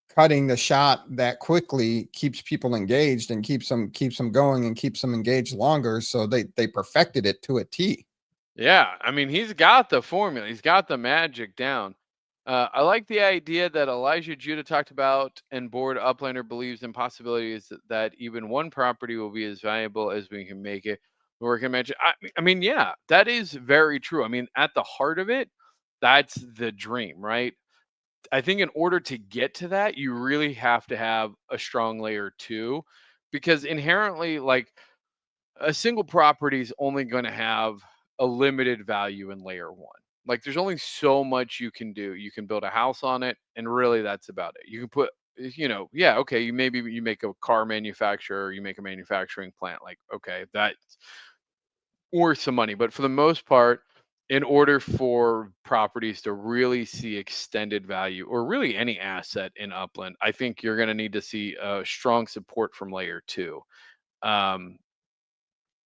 cutting the shot that quickly keeps people engaged and keeps them going and keeps them engaged longer. So they perfected it to a T. Yeah, I mean, he's got the formula. He's got the magic down. I like the idea that Elijah Judah talked about, and Board Uplander believes in possibilities that even one property will be as valuable as we can make it. Or can mention. I mean, yeah, that is very true. I mean, at the heart of it, that's the dream, right? I think in order to get to that, you really have to have a strong layer two, because inherently, like a single property is only going to have a limited value in layer one. Like there's only so much you can do. You can build a house on it, and really that's about it. You can put, yeah, okay, you make a car manufacturer, you make a manufacturing plant, like okay, that's worth some money. But for the most part, in order for properties to really see extended value, or really any asset in Upland, I think you're going to need to see strong support from layer two. Um,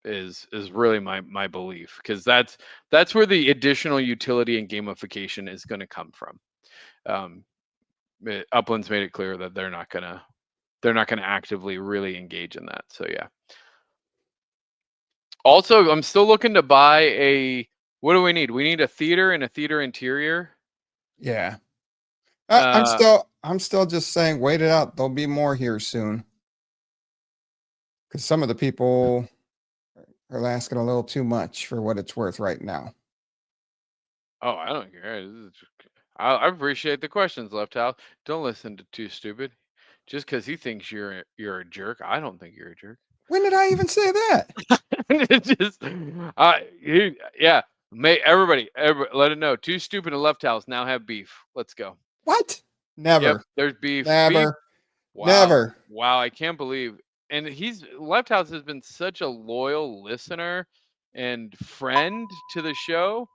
is really my belief, because that's where the additional utility and gamification is going to come from. Um, Upland's made it clear that they're not gonna actively really engage in that. So yeah. Also, I'm still looking to buy a. What do we need? We need a theater and a theater interior. Yeah. Uh, I'm still just saying, wait it out. There'll be more here soon. Because some of the people are asking a little too much for what it's worth right now. oh, I don't care. I appreciate the questions, Left House. Don't listen to Too Stupid. Just because he thinks you're a jerk, I don't think you're a jerk. When did I even say that? It just, yeah. May everybody, let it know. Too Stupid and Left House now have beef. Let's go. What? Yep, Never. there's beef. Beef. Never. Wow, Never. wow. I can't believe. And Left House has been such a loyal listener and friend to the show.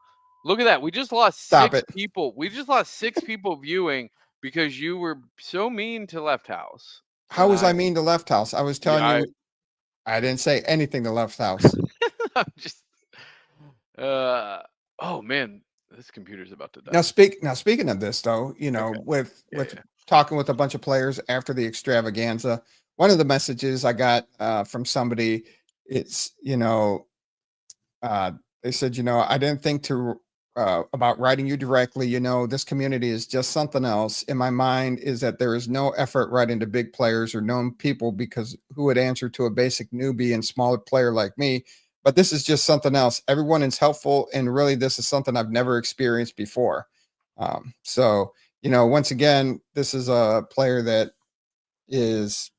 Look at that. We just lost Stop 6 it. people. We just lost 6 people viewing because you were so mean to Left House. How And was I mean to Left House? I was telling yeah, you, I didn't say anything to Left House. I'm just oh man, this computer's about to Now die. speaking of this though, Okay. with Yeah. talking with a bunch of players after the extravaganza, one of the messages I got from somebody, it's uh, they said, I didn't think to about writing you directly. This community is just something else. In my mind, is that there is no effort writing to big players or known people because who would answer to a basic newbie and smaller player like me? But this is just something else. Everyone is helpful, and really, this is something I've never experienced before. So, once again, this is a player that is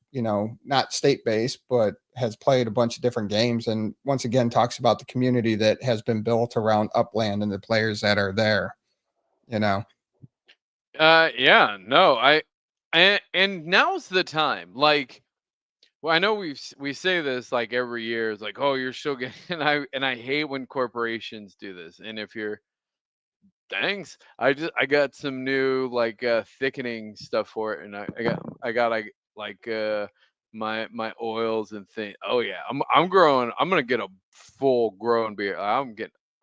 not state based but has played a bunch of different games, and once again talks about the community that has been built around Upland and the players that are there. Yeah, no, and now's the time. Like, well, I know we say this like every year. It's like, oh, you're still getting, and I hate when corporations do this. And if you're, thanks, I got some new like thickening stuff for it, and I got like my oils and things. Oh yeah, I'm growing. I'm gonna get a full grown beard. I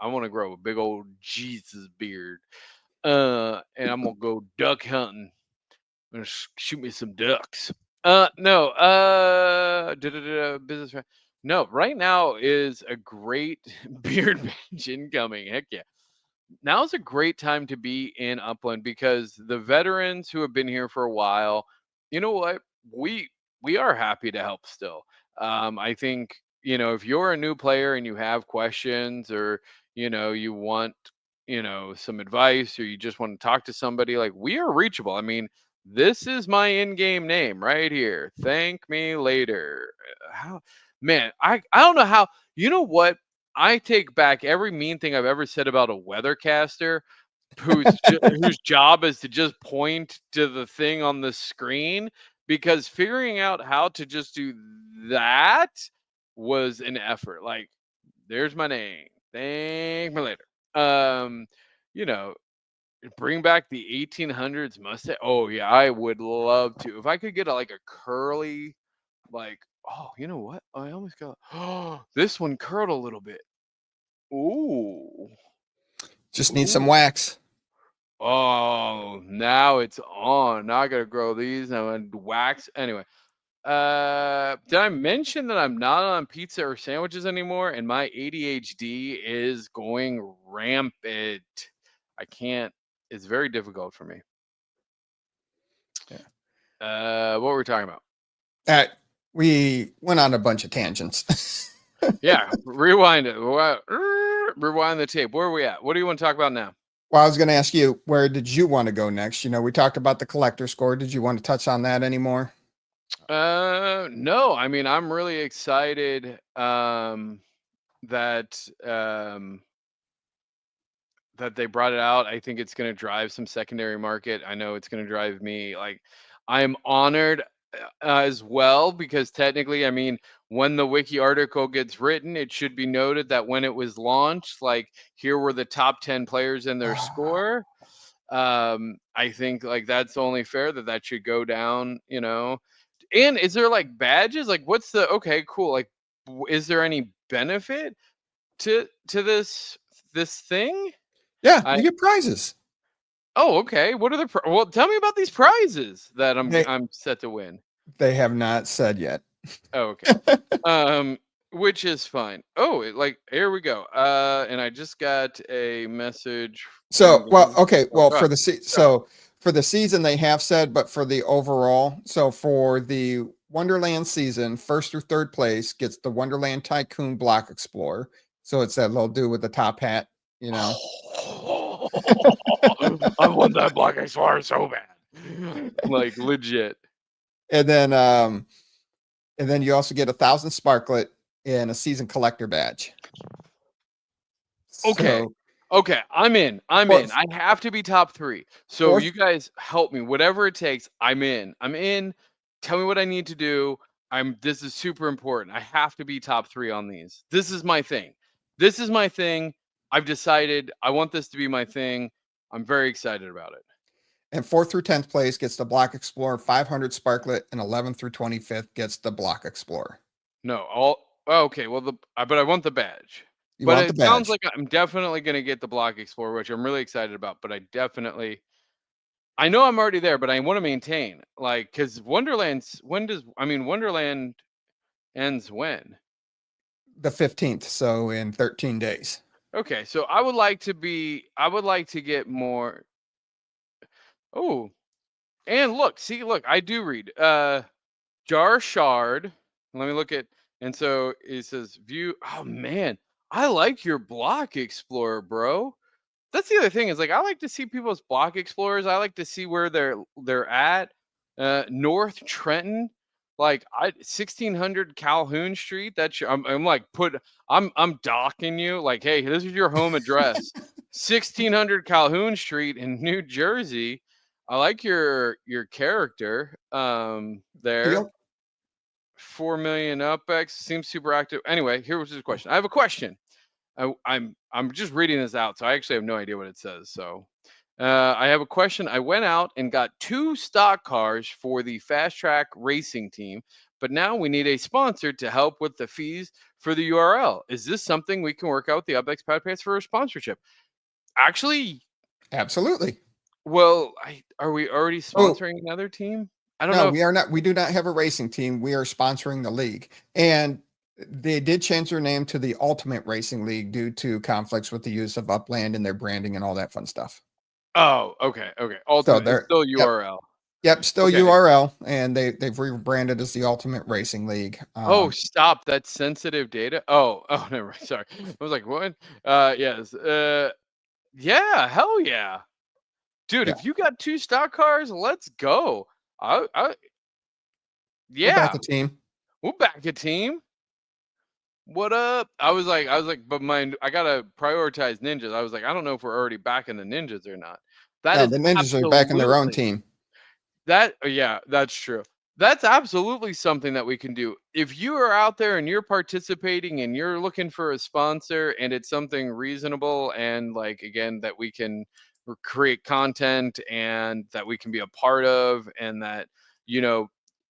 want to grow a big old Jesus beard. And I'm gonna go duck hunting. I'm gonna shoot me some ducks. No, business. No, right now is a great beard bench incoming. Heck yeah. Now's a great time to be in Upland because the veterans who have been here for a while, you know what? We we are happy to help still. I think, if you're a new player and you have questions or, you want, some advice or you just want to talk to somebody, like we are reachable. I mean, this is my in-game name right here. Thank me later. How man, I don't know how. You know what? I take back every mean thing I've ever said about a weathercaster whose job is to just point to the thing on the screen, because figuring out how to just do that was an effort. Like, there's my name. Thank me later. Um, you know, bring back the 1800s mustache. Oh yeah, I would love to. If I could get like a curly, like, oh, you know what? I almost got. Oh, this one curled a little bit. Ooh. Just need some Ooh. wax. Oh, now it's on. Now I gotta grow these. I'm gonna wax. Anyway, did I mention that I'm not on pizza or sandwiches anymore? And my ADHD is going rampant. I can't. It's very difficult for me. What were we talking about? We went on a bunch of tangents. Yeah, rewind it. Rewind the tape. Where are we at? What do you want to talk about now? Well, I was going to ask you, where did you want to go next? We talked about the collector score. Did you want to touch on that anymore? No. I mean, I'm really excited that that they brought it out. I think it's going to drive some secondary market. I know it's going to drive me, like, I'm honored as well, because technically, I mean, when the wiki article gets written, it should be noted that when it was launched, like, here were the top 10 players and their score. I think like that's only fair that should go down, And is there like badges? Like, what's the okay, cool. Like, is there any benefit to this thing? Yeah, I you get prizes. Oh, okay. What are well, tell me about these prizes that They I'm set to win. they have not said yet. Oh, okay. Which is fine. Oh, like, here we go. And I just got a message from Well, go for ahead. for the season they have said, but for the overall, so for the Wonderland season, first through third place gets the Wonderland Tycoon Block Explorer. So it's that little dude with the top hat, I want that Black Explorer so bad. Like, legit. and then you also get 1,000 Sparklet and a season collector badge. Okay. So, Okay, I'm in. I'm for- in. I have to be top 3. So for- you guys help me. Whatever it takes, I'm in. I'm in. Tell me what I need to do. This is super important. I have to be top 3 on these. This is my thing. This is my thing. I've decided I want this to be my thing. I'm very excited about it. And 4th through 10th place gets the Block Explorer 500 Sparklet, and 11th through 25th gets the Block Explorer. No, okay. Well, but I want the badge. You But want the it sounds badge. like I'm definitely going to get the Block Explorer, which I'm really excited about. But I know I'm already there, but I want to maintain, like, because Wonderland ends when? The 15th, so in 13 days. Okay, so I would like to get more. Oh, and look, I do read. Jar Shard. Let me look at, and so it says view. Oh man, I like your Block Explorer, bro. That's the other thing is, like, I like to see people's Block Explorers. I like to see where they're at. North Trenton, like 1600 Calhoun Street. I'm like I'm docking you. Like, hey, this is your home address, 1600 Calhoun Street in New Jersey. I like your character there. Yep. 4 million UPX seems super active. Anyway, here was his question. I have a question. I'm just reading this out, so I actually have no idea what it says. So I have a question. I went out and got 2 stock cars for the fast track racing team, but now we need a sponsor to help with the fees for the URL. Is this something we can work out with the UPX Podcast for a sponsorship? Actually, Absolutely. well, are we already sponsoring another team? I don't know. We are not. We do not have a racing team. We are sponsoring the league, and they did change their name to the Ultimate Racing League due to conflicts with the use of Upland and their branding and all that fun stuff. Oh, okay. Ultimate, it's still URL. Yep, still Okay. URL, and they've rebranded as the Ultimate Racing League. Oh, stop! That's sensitive data. Oh, never mind. Sorry, I was like, what? Yes. Yeah, hell yeah, dude. Yeah. If you got 2 stock cars, let's go. We'll Yeah, back a team. we'll back a team. What up? I was like, but I gotta prioritize ninjas. I was like, I don't know if we're already backing the ninjas or not. That No, is the Ninjas are backing their own absolutely- team. Yeah, that's true. That's absolutely something that we can do. If you are out there and you're participating and you're looking for a sponsor and it's something reasonable and, like, again, that we can create content and that we can be a part of, and that,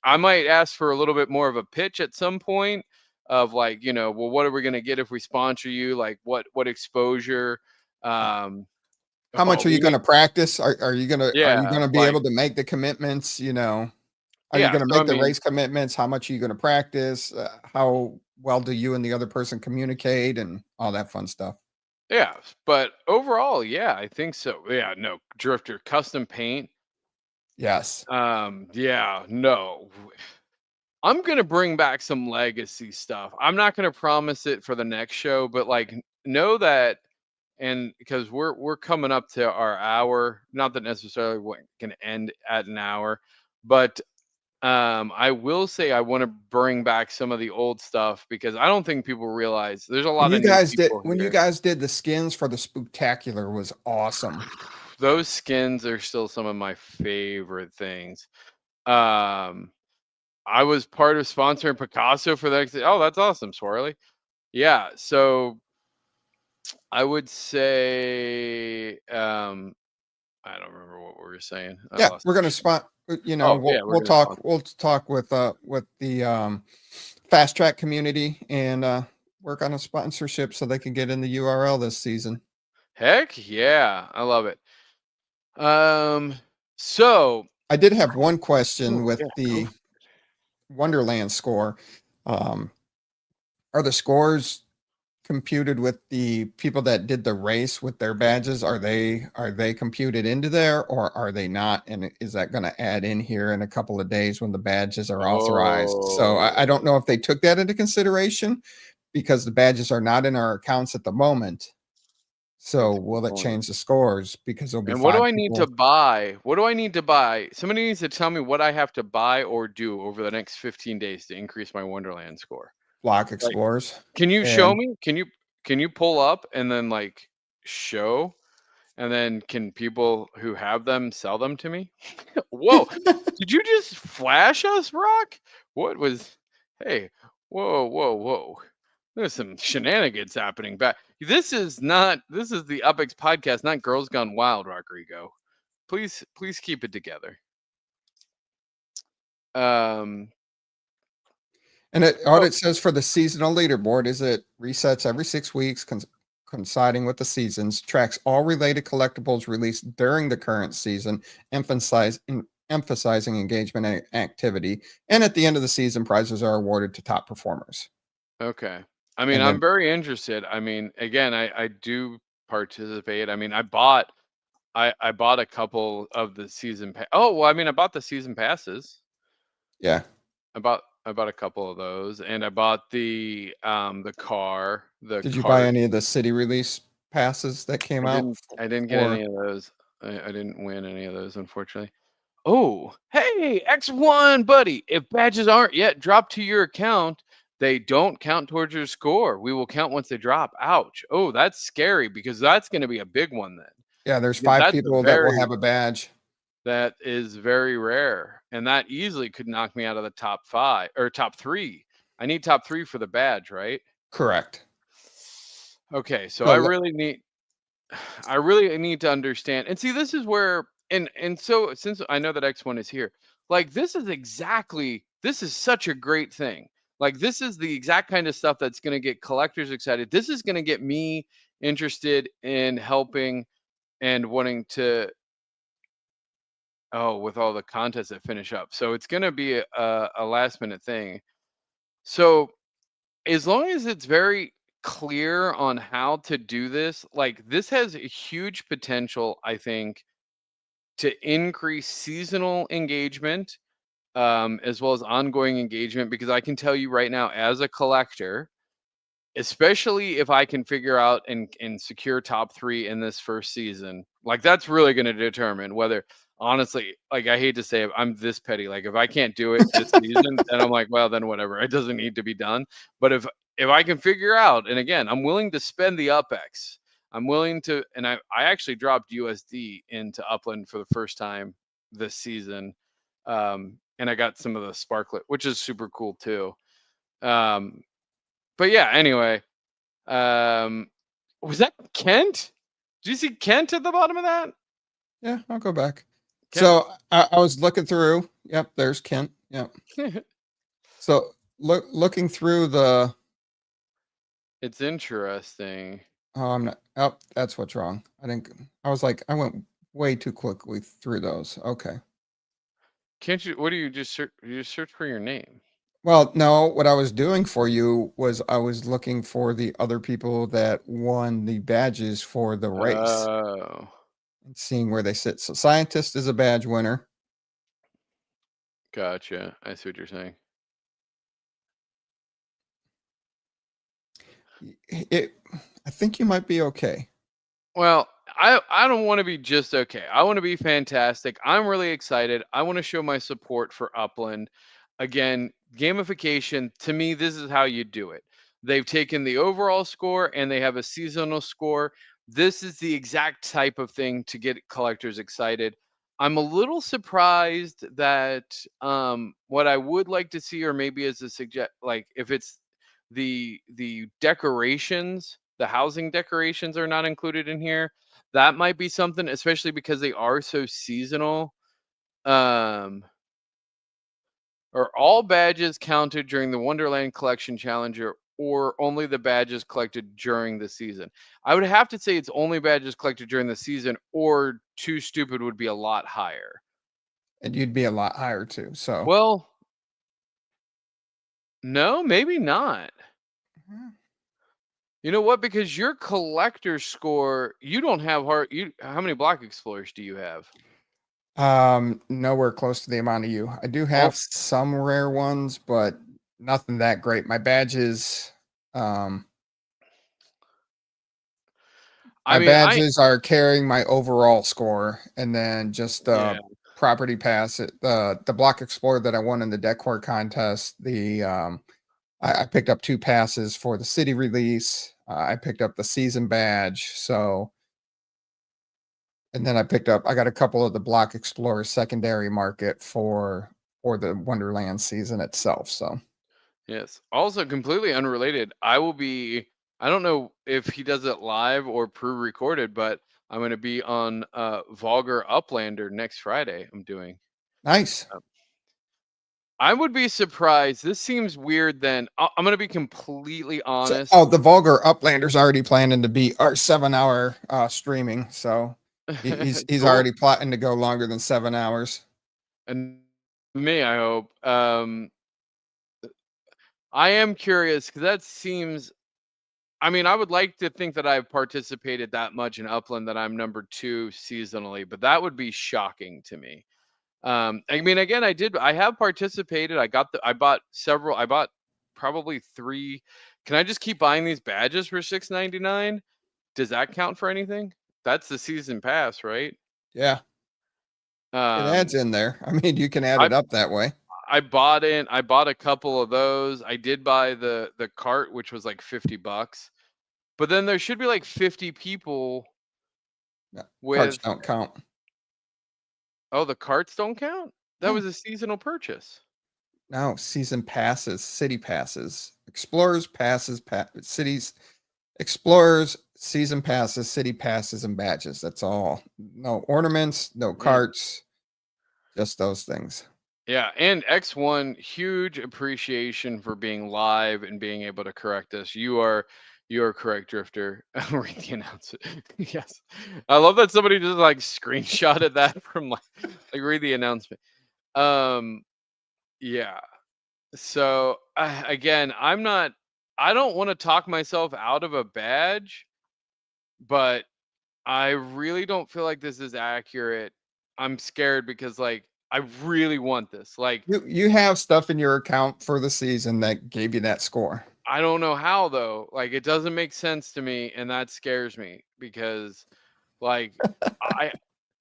I might ask for a little bit more of a pitch at some point of, like, well, what are we going to get if we sponsor you? Like, what exposure? How much are you going to practice? Are you going to be like, able to make the commitments? Are you Yeah, going to so make the race commitments? How much are you going to practice? How well do you and the other person communicate and all that fun stuff? Yeah, but overall, yeah, I think so. Yeah, no, Drifter custom paint. Yes. Yeah, no. I'm gonna bring back some legacy stuff. I'm not gonna promise it for the next show, but, like, know that, and because we're coming up to our hour, not that necessarily we're gonna end at an hour, but I will say I want to bring back some of the old stuff because I don't think people realize there's a lot of new people When you here. guys did the skins for the Spooktacular was awesome. Those skins are still some of my favorite things. I was part of sponsoring Picasso for the next. Oh, that's awesome, Swirly. Yeah, so I would say I don't remember what we were saying. Yeah, we're going to spot. We'll talk with the fast track community and work on a sponsorship so they can get in the URL this season. Heck yeah, I love it. So I did have one question with the Wonderland score. Are the scores computed with the people that did the race with their badges? Are they computed into there, or are they not? And is that going to add in here in a couple of days when the badges are authorized? So I don't know if they took that into consideration because the badges are not in our accounts at the moment. So will it change the scores because there'll be? And what do I need to buy? What do I need to buy? Somebody needs to tell me what I have to buy or do over the next 15 days to increase my Wonderland score. Block Explorers. Like, can you show me? Can you pull up and then, like, show? And then can people who have them sell them to me? Whoa. Did you just flash us, Brock? What was, hey, whoa. There's some shenanigans happening back. This is the UPX podcast, not Girls Gone Wild, Rodrigo. Please keep it together. And all it says for the seasonal leaderboard is it resets every 6 weeks, coinciding with the seasons, tracks all related collectibles released during the current season, emphasizing engagement and activity. And at the end of the season, prizes are awarded to top performers. Okay. I mean, And I'm then, very interested. I mean, again, I do participate. I mean, I bought a couple of the season oh, well, I mean, I bought the season passes. yeah. I bought a couple of those, and I bought the car, the Did you buy cart. any of the city release passes that came out? I didn't get Or any of those. I didn't win any of those, unfortunately. Oh, hey, X1, buddy. If badges aren't yet dropped to your account, they don't count towards your score. We will count once they drop. Ouch. Oh, that's scary because that's going to be a big one then. yeah, there's Because 5 people that will have a badge. that is very rare. And that easily could knock me out of the top 5 or top 3. I need top 3 for the badge, right? Correct. Okay, so So I really need to understand. And see, this is where and so since I know that X1 is here, like this is such a great thing. Like this is the exact kind of stuff that's going to get collectors excited. This is going to get me interested in helping and wanting to with all the contests that finish up. So it's going to be a last minute thing. So as long as it's very clear on how to do this, like this has a huge potential, I think, to increase seasonal engagement, as well as ongoing engagement, because I can tell you right now, as a collector, especially if I can figure out and secure top 3 in this first season, like that's really going to determine whether, honestly, like I hate to say it, I'm this petty. Like if I can't do it this season, then I'm like, well, then whatever. It doesn't need to be done. But if I can figure out, and again, I'm willing to spend the UPX. I'm willing to, and I actually dropped USD into Upland for the first time this season, and I got some of the Sparklet, which is super cool too. But yeah, anyway, was that Kent? Do you see Kent at the bottom of that? yeah, I'll go back. Kent. So I was looking through. Yep, there's Kent. Yep. So looking through the. It's interesting. Oh, I'm not. Oh, that's what's wrong. I was like, I went way too quickly through those. Okay. Can't you? What do you just search? You just search for your name. Well, no, what I was doing for you was I was looking for the other people that won the badges for the race Oh, and seeing where they sit. So scientist is a badge winner. gotcha. I see what you're saying. I think you might be okay. Well, I don't want to be just okay. I want to be fantastic. I'm really excited. I want to show my support for Upland. Again, gamification, to me, this is how you do it. They've taken the overall score and they have a seasonal score. This is the exact type of thing to get collectors excited. I'm a little surprised that what I would like to see, or maybe as a suggest, like if it's the decorations, the housing decorations are not included in here. That might be something, especially because they are so seasonal. Are all badges counted during the Wonderland Collection Challenger, or only the badges collected during the season? I would have to say it's only badges collected during the season, or Too Stupid would be a lot higher. And you'd be a lot higher too. So, Well, no, maybe not. You know what? Because your collector score, you don't have how many block explorers do you have? nowhere close to the amount of you. I do Oh, have some rare ones, but nothing that great. My badges, my I mean, badges are carrying my overall score, and then just yeah. property pass. The block explorer that I won in the decor contest. I picked up 2 passes for the city release. I picked up the season badge. So, and then I got a couple of the block explorer secondary market for the Wonderland season itself. So, Yes. Also, completely unrelated, I will be I don't know if he does it live or pre-recorded, but I'm going to be on Vulgar Uplander next Friday. I'm doing. Nice. I would be surprised. This seems weird. Then I'm going to be completely So, honest. oh, the vulgar Uplander's already planning to be our 7 hour streaming. So he's Cool. already plotting to go longer than 7 hours. And me, I hope. I am curious because that seems. I mean, I would like to think that I've participated that much in Upland that I'm number 2 seasonally, but that would be shocking to me. I mean, again, I have participated. I bought several. I bought probably 3. Can I just keep buying these badges for $6.99? Does that count for anything? That's the season pass, right? Yeah, it Um, adds in there. I mean, you can add I it up that way. I bought a couple of those. I did buy the cart, which was like $50. But then there should be like 50 people No, cards with. don't count. Oh, the carts don't count? That No, was a seasonal purchase. no, season passes, city passes, explorers passes, cities, explorers, season passes, city passes, and badges. That's all. No ornaments, no Mm. carts, just those things. Yeah, and X1, huge appreciation for being live and being able to correct us. You are correct, Drifter. Read the announcement. Yes. I love that somebody just like screenshotted that from like read the announcement. Um yeah. So again, I don't want to talk myself out of a badge, but I really don't feel like this is accurate. I'm scared because like I really want this. Like You have stuff in your account for the season that gave you that score. I don't know how though. Like it doesn't make sense to me and that scares me because like I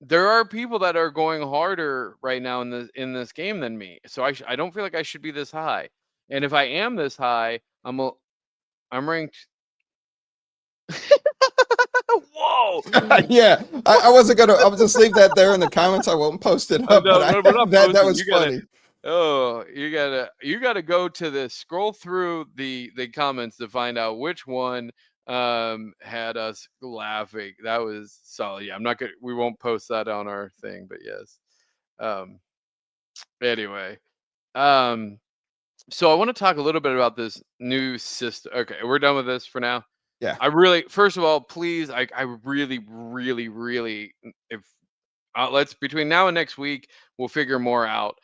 there are people that are going harder right now in this game than me. So I don't feel like I should be this high. And if I am this high, I'm ranked. Whoa. Yeah, I wasn't gonna. I'll just leave that there in the comments. I won't post it up. No, But we're not that posting. was funny. You gotta go to this, scroll through the comments to find out which one had us laughing. That was solid. Yeah, I'm not gonna we won't post that on our thing, but yes. Um anyway. Um so I want to talk a little bit about this new system. Okay, we're done with this for now. Yeah, I really first of all, please, I really, really, really if let's between now and next week, we'll figure more out.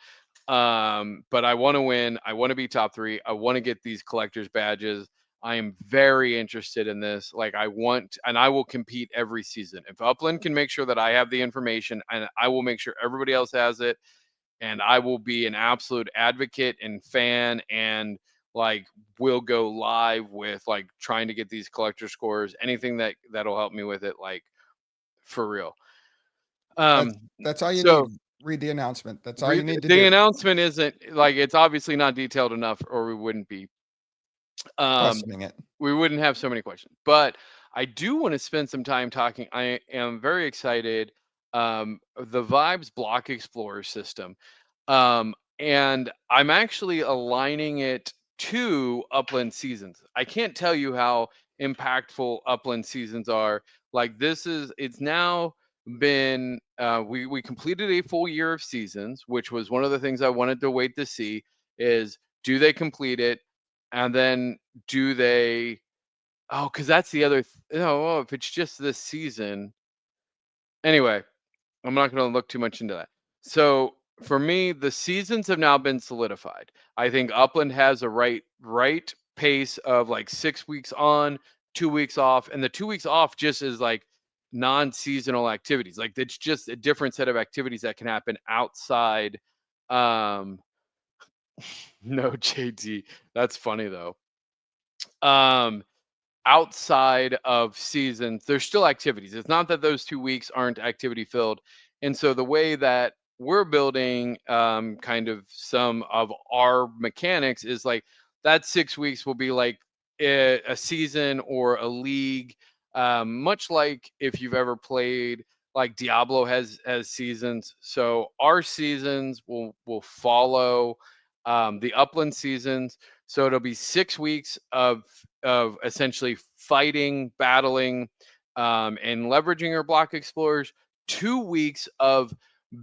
But I want to win. I want to be top 3. I want to get these collector's badges. I am very interested in this. Like I want, and I will compete every season. If Upland can make sure that I have the information, and I will make sure everybody else has it, and I will be an absolute advocate and fan, and like will go live with like trying to get these collector scores, anything that'll help me with it, like for real. that's Um, that's all you need. so Read the announcement. That's all you need to the do. announcement isn't like it's obviously not detailed enough, or we wouldn't be Questioning it. we wouldn't have so many questions. But I do want to spend some time talking. I am very excited. The Vibes Block Explorer system, and I'm actually aligning it to Upland seasons. I can't tell you how impactful Upland seasons are. Like it's now been we completed a full year of seasons, which was one of the things I wanted to wait to see is do they complete it, and then do they because that's the other if it's just this season anyway. I'm not going to look too much into that. So for me, the seasons have now been solidified. I think Upland has a right pace of like 6 weeks on, 2 weeks off, and the 2 weeks off just is like non-seasonal activities. Like it's just a different set of activities that can happen outside. Um, no, JD, that's funny though. Um, outside of seasons, there's still activities. It's not that those 2 weeks aren't activity filled. And so the way that we're building kind of some of our mechanics is like that 6 weeks will be like a season or a league, much like if you've ever played like Diablo has seasons. So our seasons will follow the Upland seasons. So it'll be 6 weeks of essentially fighting, battling, and leveraging your block explorers. 2 weeks of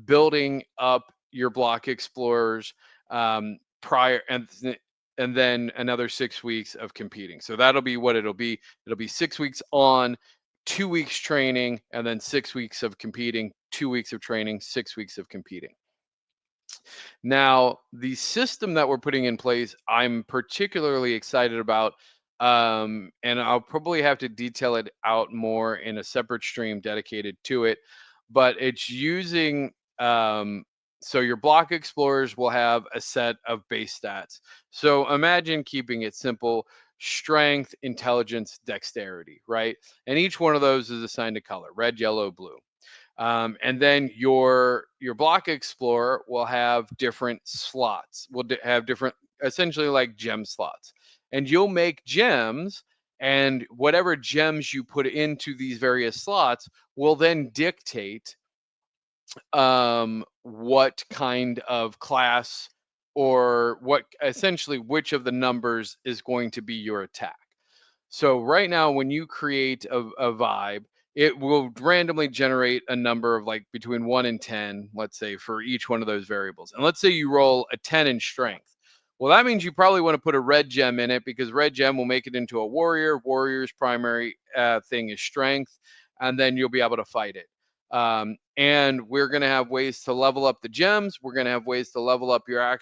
building up your block explorers prior, and then another 6 weeks of competing. So that'll be what it'll be. It'll be 6 weeks on, 2 weeks training, and then 6 weeks of competing, 2 weeks of training, 6 weeks of competing. Now, the system that we're putting in place, I'm particularly excited about, and I'll probably have to detail it out more in a separate stream dedicated to it. But it's using, so your block explorers will have a set of base stats. So imagine keeping it simple: strength, intelligence, dexterity, right? And each one of those is assigned a color: red, yellow, blue. And then your block explorer will have different slots. Will have different, essentially like gem slots, and you'll make gems. And whatever gems you put into these various slots will then dictate what kind of class, or what, essentially which of the numbers is going to be your attack. So right now, when you create a vibe, it will randomly generate a number of like between 1 and 10, let's say, for each one of those variables. And let's say you roll a 10 in strength. Well, that means you probably want to put a red gem in it, because red gem will make it into a warrior. Warrior's primary thing is strength, and then you'll be able to fight it. And we're going to have ways to level up the gems. We're going to have ways to level up your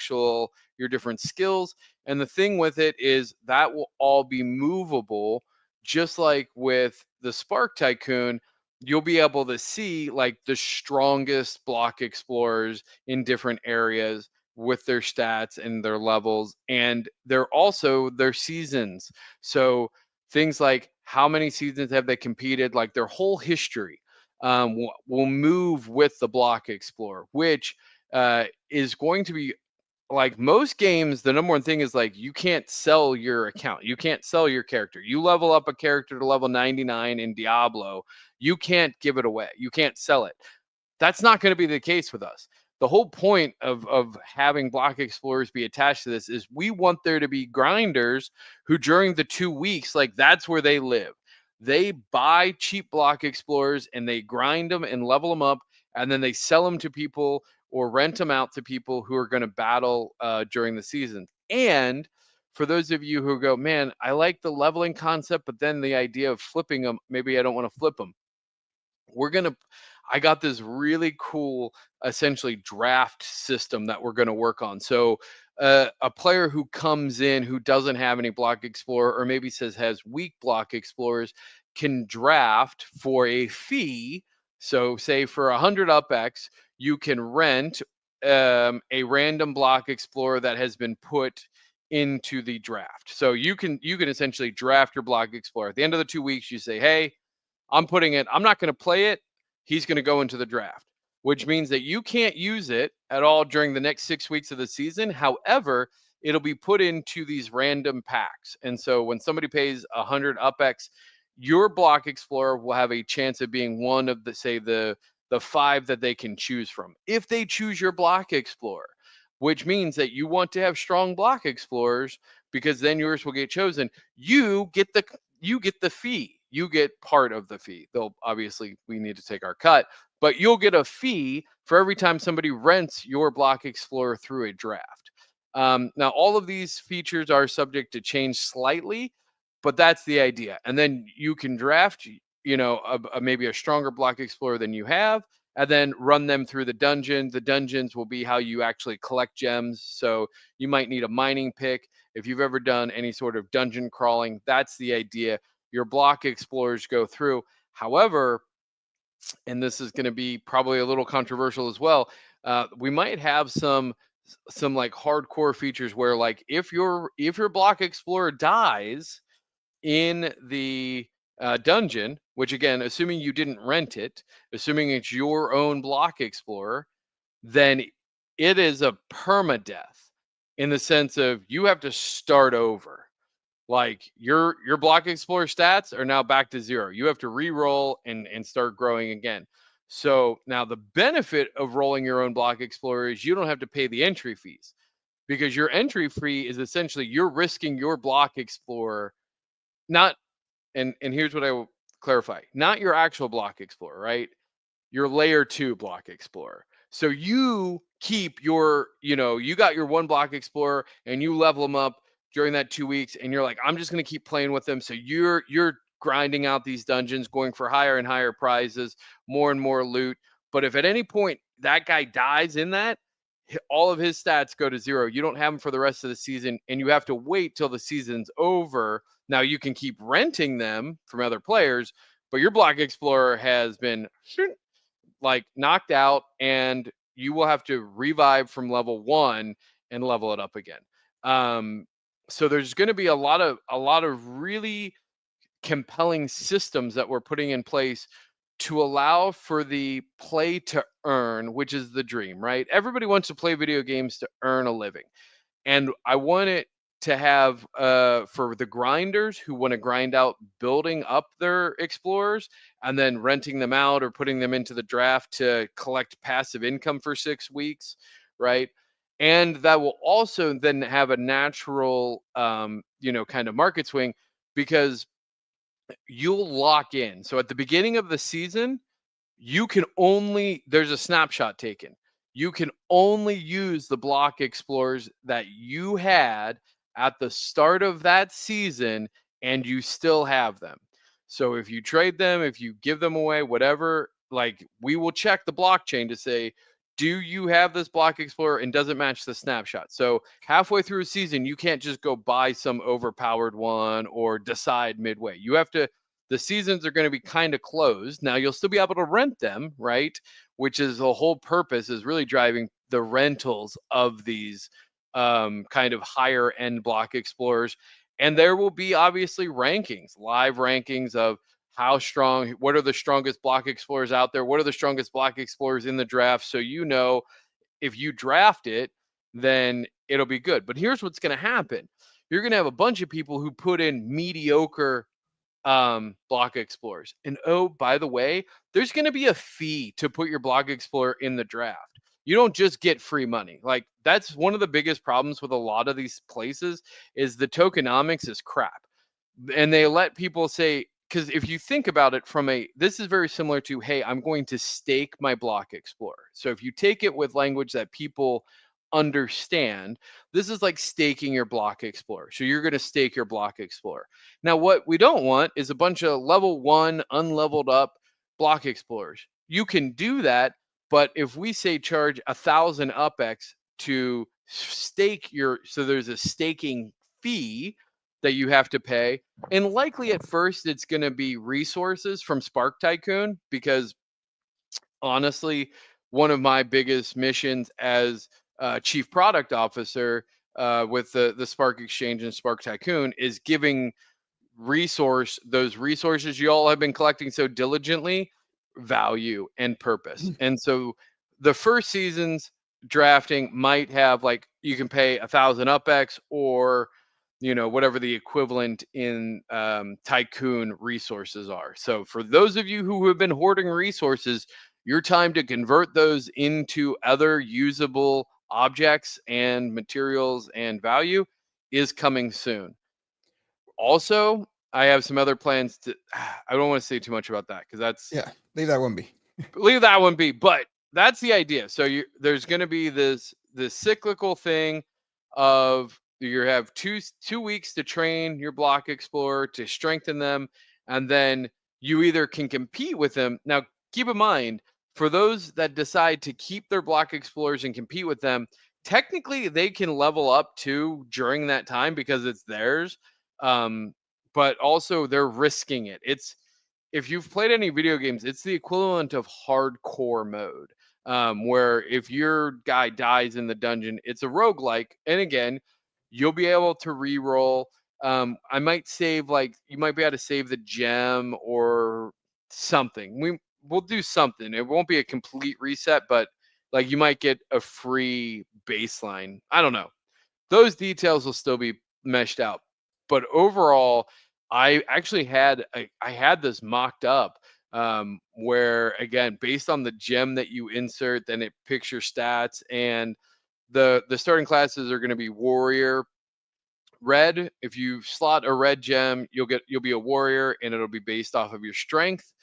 different skills. And the thing with it is that will all be movable, just like with the Spark Tycoon. You'll be able to see like the strongest block explorers in different areas with their stats and their levels, and they're also their seasons. So things like how many seasons have they competed, like their whole history, will move with the block explorer, which is going to be, like most games, the number one thing is like you can't sell your account. You can't sell your character. You level up a character to level 99 in Diablo, you can't give it away. You can't sell it. That's not going to be the case with us. The whole point of having block explorers be attached to this is we want there to be grinders who during the 2 weeks, like that's where they live. They buy cheap block explorers and they grind them and level them up, and then they sell them to people or rent them out to people who are going to battle during the season. And for those of you who go, man, I like the leveling concept, but then the idea of flipping them, maybe I don't want to flip them. I got this really cool, essentially draft system that we're going to work on. So a player who comes in who doesn't have any block explorer, or maybe says has weak block explorers, can draft for a fee. So say for 100 UPX, you can rent a random block explorer that has been put into the draft. So you can essentially draft your block explorer. At the end of the 2 weeks, you say, hey, I'm not going to play it. He's going to go into the draft, which means that you can't use it at all during the next 6 weeks of the season. However, it'll be put into these random packs. And so when somebody pays 100 UPX, your block explorer will have a chance of being one of the 5 that they can choose from. If they choose your block explorer, which means that you want to have strong block explorers, because then yours will get chosen, you get the fee. You get part of the fee. They'll obviously, we need to take our cut, but you'll get a fee for every time somebody rents your block explorer through a draft. Now, all of these features are subject to change slightly, but that's the idea. And then you can draft, maybe a stronger block explorer than you have, and then run them through the dungeon. The dungeons will be how you actually collect gems. So you might need a mining pick. If you've ever done any sort of dungeon crawling, that's the idea. Your block explorers go through. However, and this is going to be probably a little controversial as well, we might have some like hardcore features where, like, if your block explorer dies in the dungeon, which again, assuming you didn't rent it, assuming it's your own block explorer, then it is a permadeath, in the sense of you have to start over. Like your block explorer stats are now back to 0. You have to re-roll and start growing again. So now the benefit of rolling your own block explorer is you don't have to pay the entry fees. because your entry fee is essentially you're risking your block explorer, not, and here's what I will clarify, not your actual block explorer, right? Your layer 2 block explorer. So you keep your, you got your one block explorer and you level them up during that 2 weeks, and you're like, I'm just going to keep playing with them. So you're grinding out these dungeons, going for higher and higher prizes, more and more loot. But if at any point that guy dies in that, all of his stats go to zero. You don't have him for the rest of the season, and you have to wait till the season's over. Now you can keep renting them from other players, but your block explorer has been like knocked out, and you will have to revive from level 1 and level it up again. So there's going to be a lot of really compelling systems that we're putting in place to allow for the play to earn, which is the dream, right? Everybody wants to play video games to earn a living. And I want it to have for the grinders who want to grind out building up their explorers and then renting them out or putting them into the draft to collect passive income for 6 weeks, right? And that will also then have a natural kind of market swing, because you'll lock in. So at the beginning of the season, there's a snapshot taken. You can only use the block explorers that you had at the start of that season, and you still have them. So if you trade them, if you give them away, whatever, like, we will check the blockchain to say, do you have this block explorer, and does it match the snapshot? So halfway through a season, you can't just go buy some overpowered one or decide midway. You have to, the seasons are going to be kind of closed. Now you'll still be able to rent them, right? Which is the whole purpose, is really driving the rentals of these kind of higher end block explorers. And there will be obviously rankings, live rankings of how strong, what are the strongest block explorers out there? What are the strongest block explorers in the draft? So, if you draft it, then it'll be good. But here's what's going to happen. You're going to have a bunch of people who put in mediocre block explorers. And oh, by the way, there's going to be a fee to put your block explorer in the draft. You don't just get free money. Like, that's one of the biggest problems with a lot of these places, is the tokenomics is crap. And they let people say, because if you think about it this is very similar to, hey, I'm going to stake my block explorer. So if you take it with language that people understand, this is like staking your block explorer. So you're going to stake your block explorer. Now, what we don't want is a bunch of level 1 unleveled up block explorers. You can do that, but if we say charge 1,000 UPX to stake so there's a staking fee that you have to pay, and likely at first it's going to be resources from Spark Tycoon, because honestly, one of my biggest missions as chief product officer with the Spark Exchange and Spark Tycoon is giving those resources you all have been collecting so diligently, value and purpose. And so the first season's drafting might have, like, you can pay 1,000 UPX, or whatever the equivalent in Tycoon resources are. So for those of you who have been hoarding resources, your time to convert those into other usable objects and materials and value is coming soon. Also, I have some other plans I don't want to say too much about that, because leave that one be. Leave that one be. But that's the idea. So there's going to be this cyclical thing of, you have two weeks to train your block explorer, to strengthen them, and then you either can compete with them. Now, keep in mind, for those that decide to keep their block explorers and compete with them, technically they can level up too during that time because it's theirs. But also they're risking it. If you've played any video games, it's the equivalent of hardcore mode, where if your guy dies in the dungeon, it's a roguelike. And again, you'll be able to re-roll. I might save, like, you might be able to save the gem or something. We'll do something. It won't be a complete reset, but like, you might get a free baseline. I don't know. Those details will still be meshed out. But overall, I actually had this mocked up, where, again, based on the gem that you insert, then it picks your stats, and the starting classes are going to be warrior. Red, if you slot a red gem, you'll be a warrior, and it'll be based off of your strength.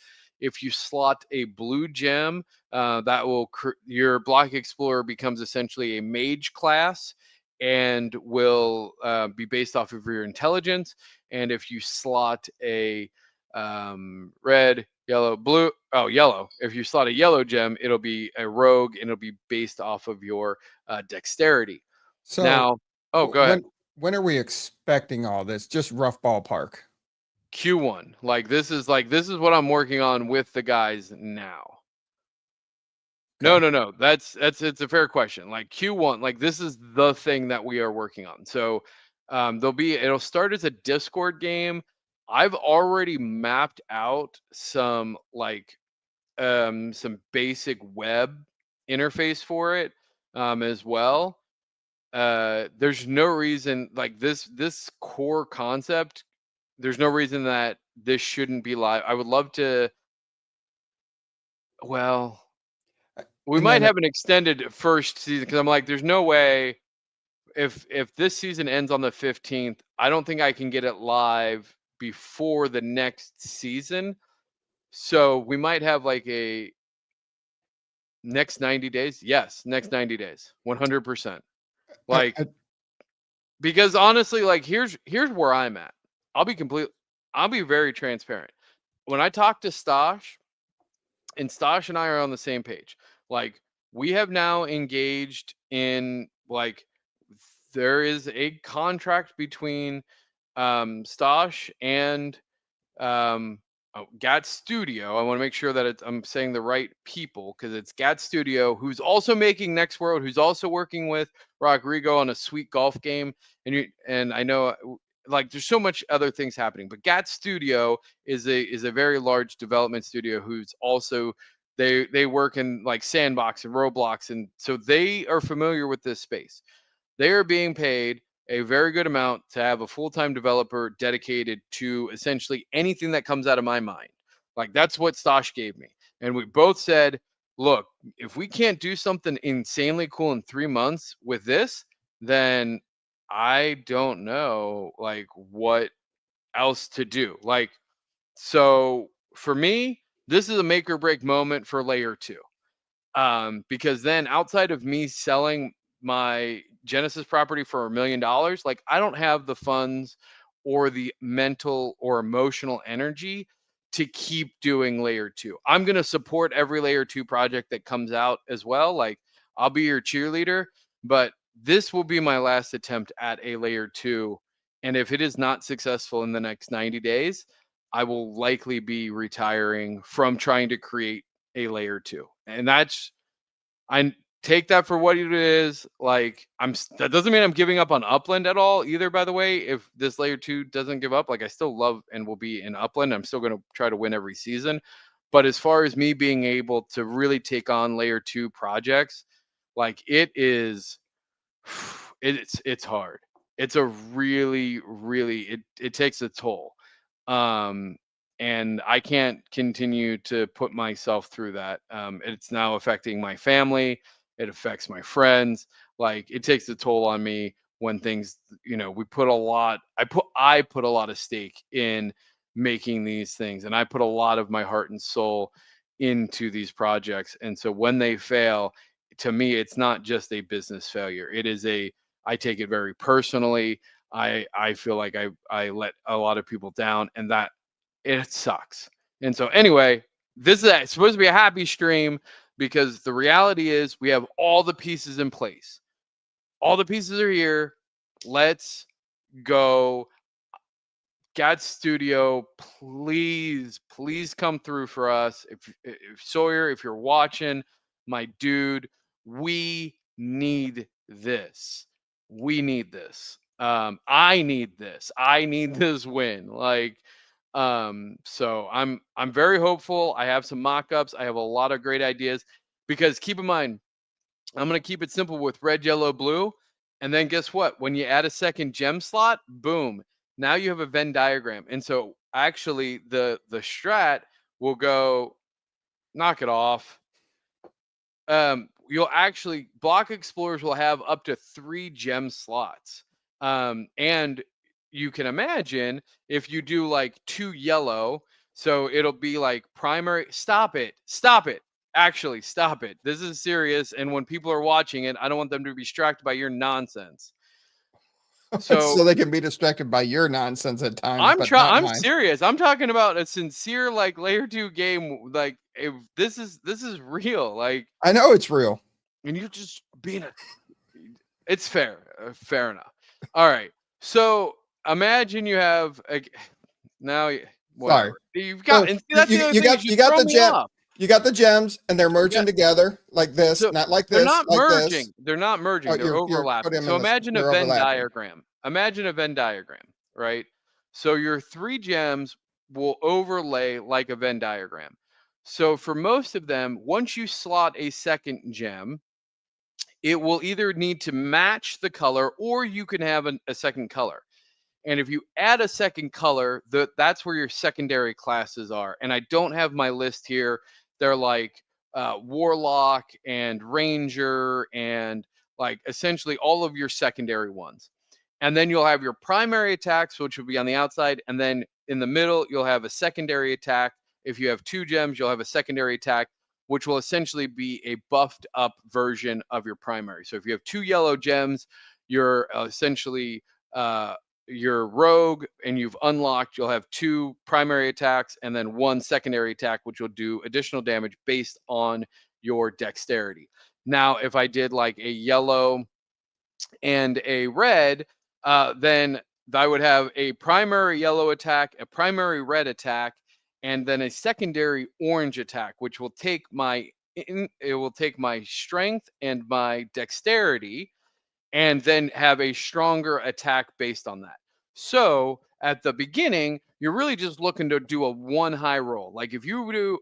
If you slot a blue gem, that will your block explorer becomes essentially a mage class, and will be based off of your intelligence. And if you slot a red, yellow, blue, yellow. If you slot a yellow gem, it'll be a rogue, and it'll be based off of your dexterity. So Now, go ahead. when are we expecting all this? Just rough ballpark. Q1. This is what I'm working on with the guys now. Okay. No. It's a fair question. Q1, this is the thing that we are working on. So it'll start as a Discord game. I've already mapped out some basic web interface for it as well. There's no reason this core concept, there's no reason that this shouldn't be live. I would love to. Well, we And might then have an extended first season, because I'm like, there's no way, if this season ends on the 15th, I don't think I can get it live before the next season. So we might have a next 90 days. Yes, next 90 days, 100%. I, I, Because honestly, here's where I'm at. I'll be very transparent. When I talk to Stosh, and Stosh and I are on the same page. We have now engaged in there is a contract between Stosh and Gat Studio. I want to make sure that I'm saying the right people, because it's Gat Studio, who's also making Next World, who's also working with Rodrigo on a sweet golf game. And I know there's so much other things happening, but Gat Studio is a very large development studio who's also they work in Sandbox and Roblox, and so they are familiar with this space. They are being paid a very good amount to have a full-time developer dedicated to essentially anything that comes out of my mind. That's what Stosh gave me. And we both said, look, if we can't do something insanely cool in 3 months with this, then I don't know what else to do. So for me, this is a make or break moment for layer 2. Because then, outside of me selling my Genesis property for $1 million, I don't have the funds or the mental or emotional energy to keep doing layer 2. I'm going to support every layer 2 project that comes out as well. I'll be your cheerleader, but this will be my last attempt at a layer 2. And if it is not successful in the next 90 days, I will likely be retiring from trying to create a layer 2. And I take that for what it is. That doesn't mean I'm giving up on Upland at all either, by the way. If this layer 2 doesn't give up, I still love and will be in Upland. I'm still going to try to win every season. But as far as me being able to really take on layer 2 projects, it's hard. It's a really it takes a toll. And I can't continue to put myself through that. It's now affecting my family. It affects my friends. It takes a toll on me when things, we put a lot. I put a lot of stake in making these things, and I put a lot of my heart and soul into these projects. And so when they fail, to me, it's not just a business failure. I take it very personally. I feel like I let a lot of people down, and that it sucks. And so anyway, this is supposed to be a happy stream, because the reality is we have all the pieces in place. All the pieces are here. Let's go. Gat Studio, please come through for us. If Sawyer, if you're watching, my dude, we need this. We need this. I need this. I need this win. So I'm very hopeful. I have some mock-ups. I have a lot of great ideas, because keep in mind, I'm going to keep it simple with red, yellow, blue. And then guess what? When you add a second gem slot, boom, now you have a Venn diagram. And so actually the strat will go, knock it off. you'll actually, block explorers will have up to 3 gem slots. And you can imagine if you do like 2 yellow, so it'll be like primary. Stop it. Actually, stop it. This is serious. And when people are watching it, I don't want them to be distracted by your nonsense. So So they can be distracted by your nonsense at times, but not I'm mine. serious. I'm talking about a sincere like layer 2 game. Like, if this is real. Like, I know it's real. and you're just being it's fair. Fair enough. All right. So imagine you have now whatever. You've got, and see, that's the other thing, you got the gem. off. You got the gems, and they're merging together like this, So not like they're this. not like merging. This. They're not merging. Oh, They're overlapping. So imagine a Venn diagram. Imagine a Venn diagram, right? So your 3 gems will overlay like a Venn diagram. So for most of them, once you slot a second gem, it will either need to match the color, or you can have a second color. And if you add a second color, that's where your secondary classes are. And I don't have my list here. They're like Warlock and Ranger, and like essentially all of your secondary ones. And then you'll have your primary attacks, which will be on the outside. And then in the middle, you'll have a secondary attack. If you have 2 gems, you'll have a secondary attack, which will essentially be a buffed up version of your primary. So if you have 2 yellow gems, you're essentially your rogue, and you've unlocked, you'll have 2 primary attacks and then 1 secondary attack, which will do additional damage based on your dexterity. Now, if I did like a yellow and a red, then I would have a primary yellow attack, a primary red attack, and then a secondary orange attack, which will take my strength and my dexterity, and then have a stronger attack based on that. So at the beginning, you're really just looking to do a 1 high roll. Like if you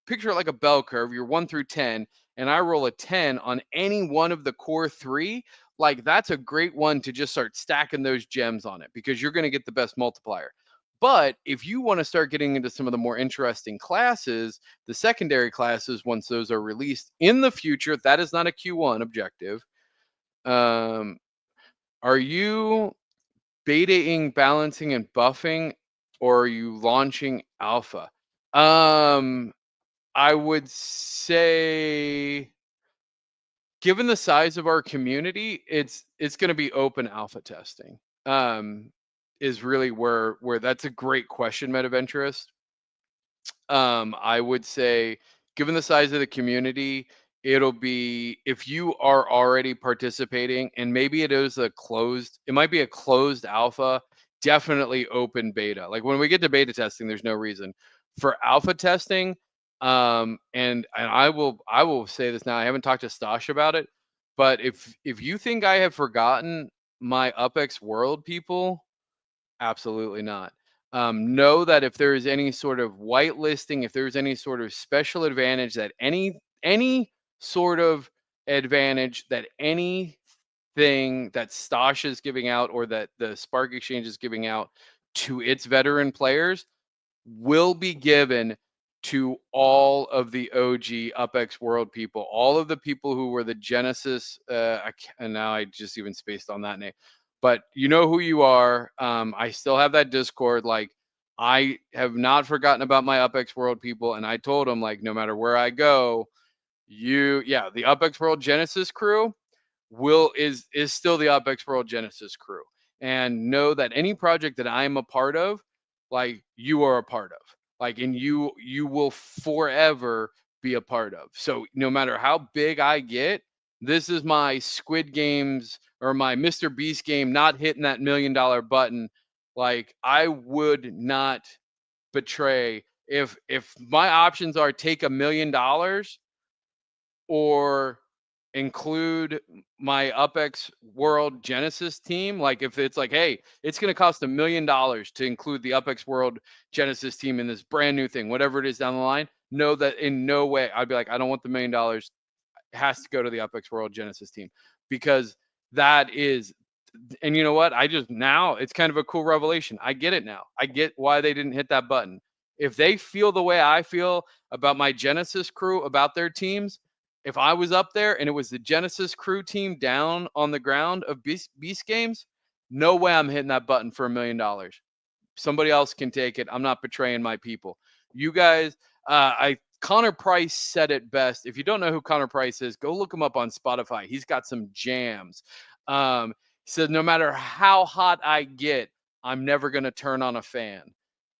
picture it like a bell curve, you're 1 through 10, and I roll a 10 on any one of the core 3, like that's a great one to just start stacking those gems on it, because you're going to get the best multiplier. But if you want to start getting into some of the more interesting classes, the secondary classes, once those are released in the future, that is not a Q1 objective. Are you betaing, balancing, and buffing, or are you launching alpha? I would say, given the size of our community, it's going to be open alpha testing. Is really where that's a great question, MetaVenturist. I would say, given the size of the community, it'll be, if you are already participating, and maybe it might be a closed alpha, definitely open beta. Like when we get to beta testing, there's no reason for alpha testing. And I will say this now, I haven't talked to Stash about it, but if you think I have forgotten my UPX world people, absolutely not. Know that if there is any sort of whitelisting, if there's any sort of special advantage, that any sort of advantage that anything that Stash is giving out, or that the Spark Exchange is giving out to its veteran players, will be given to all of the OG UPX world people, all of the people who were the Genesis, and now I just even spaced on that name, but you know who you are. I still have that Discord. Like, I have not forgotten about my UPX world people, and I told them, like, no matter where I go, the UPX world Genesis crew is still the UPX world Genesis crew, and know that any project that I am a part of, like, you are a part of, like, and you will forever be a part of. So no matter how big I get, this is my Squid Games or my Mr. Beast game not hitting that $1 million button. Like, I would not betray, if my options are take $1 million or include my UPX World Genesis team. Like, if it's like, hey, it's going to cost $1 million to include the UPX World Genesis team in this brand new thing, whatever it is down the line, know that in no way I'd be like, I don't want the $1 million. It has to go to the UPX World Genesis team, because that is, and you know what? Now it's kind of a cool revelation. I get it now. I get why they didn't hit that button. If they feel the way I feel about my Genesis crew, about their teams, if I was up there and it was the Genesis crew team down on the ground of Beast Games, no way I'm hitting that button for $1 million. Somebody else can take it. I'm not betraying my people. You guys, Connor Price said it best. If you don't know who Connor Price is, go look him up on Spotify. He's got some jams. He said, no matter how hot I get, I'm never going to turn on a fan.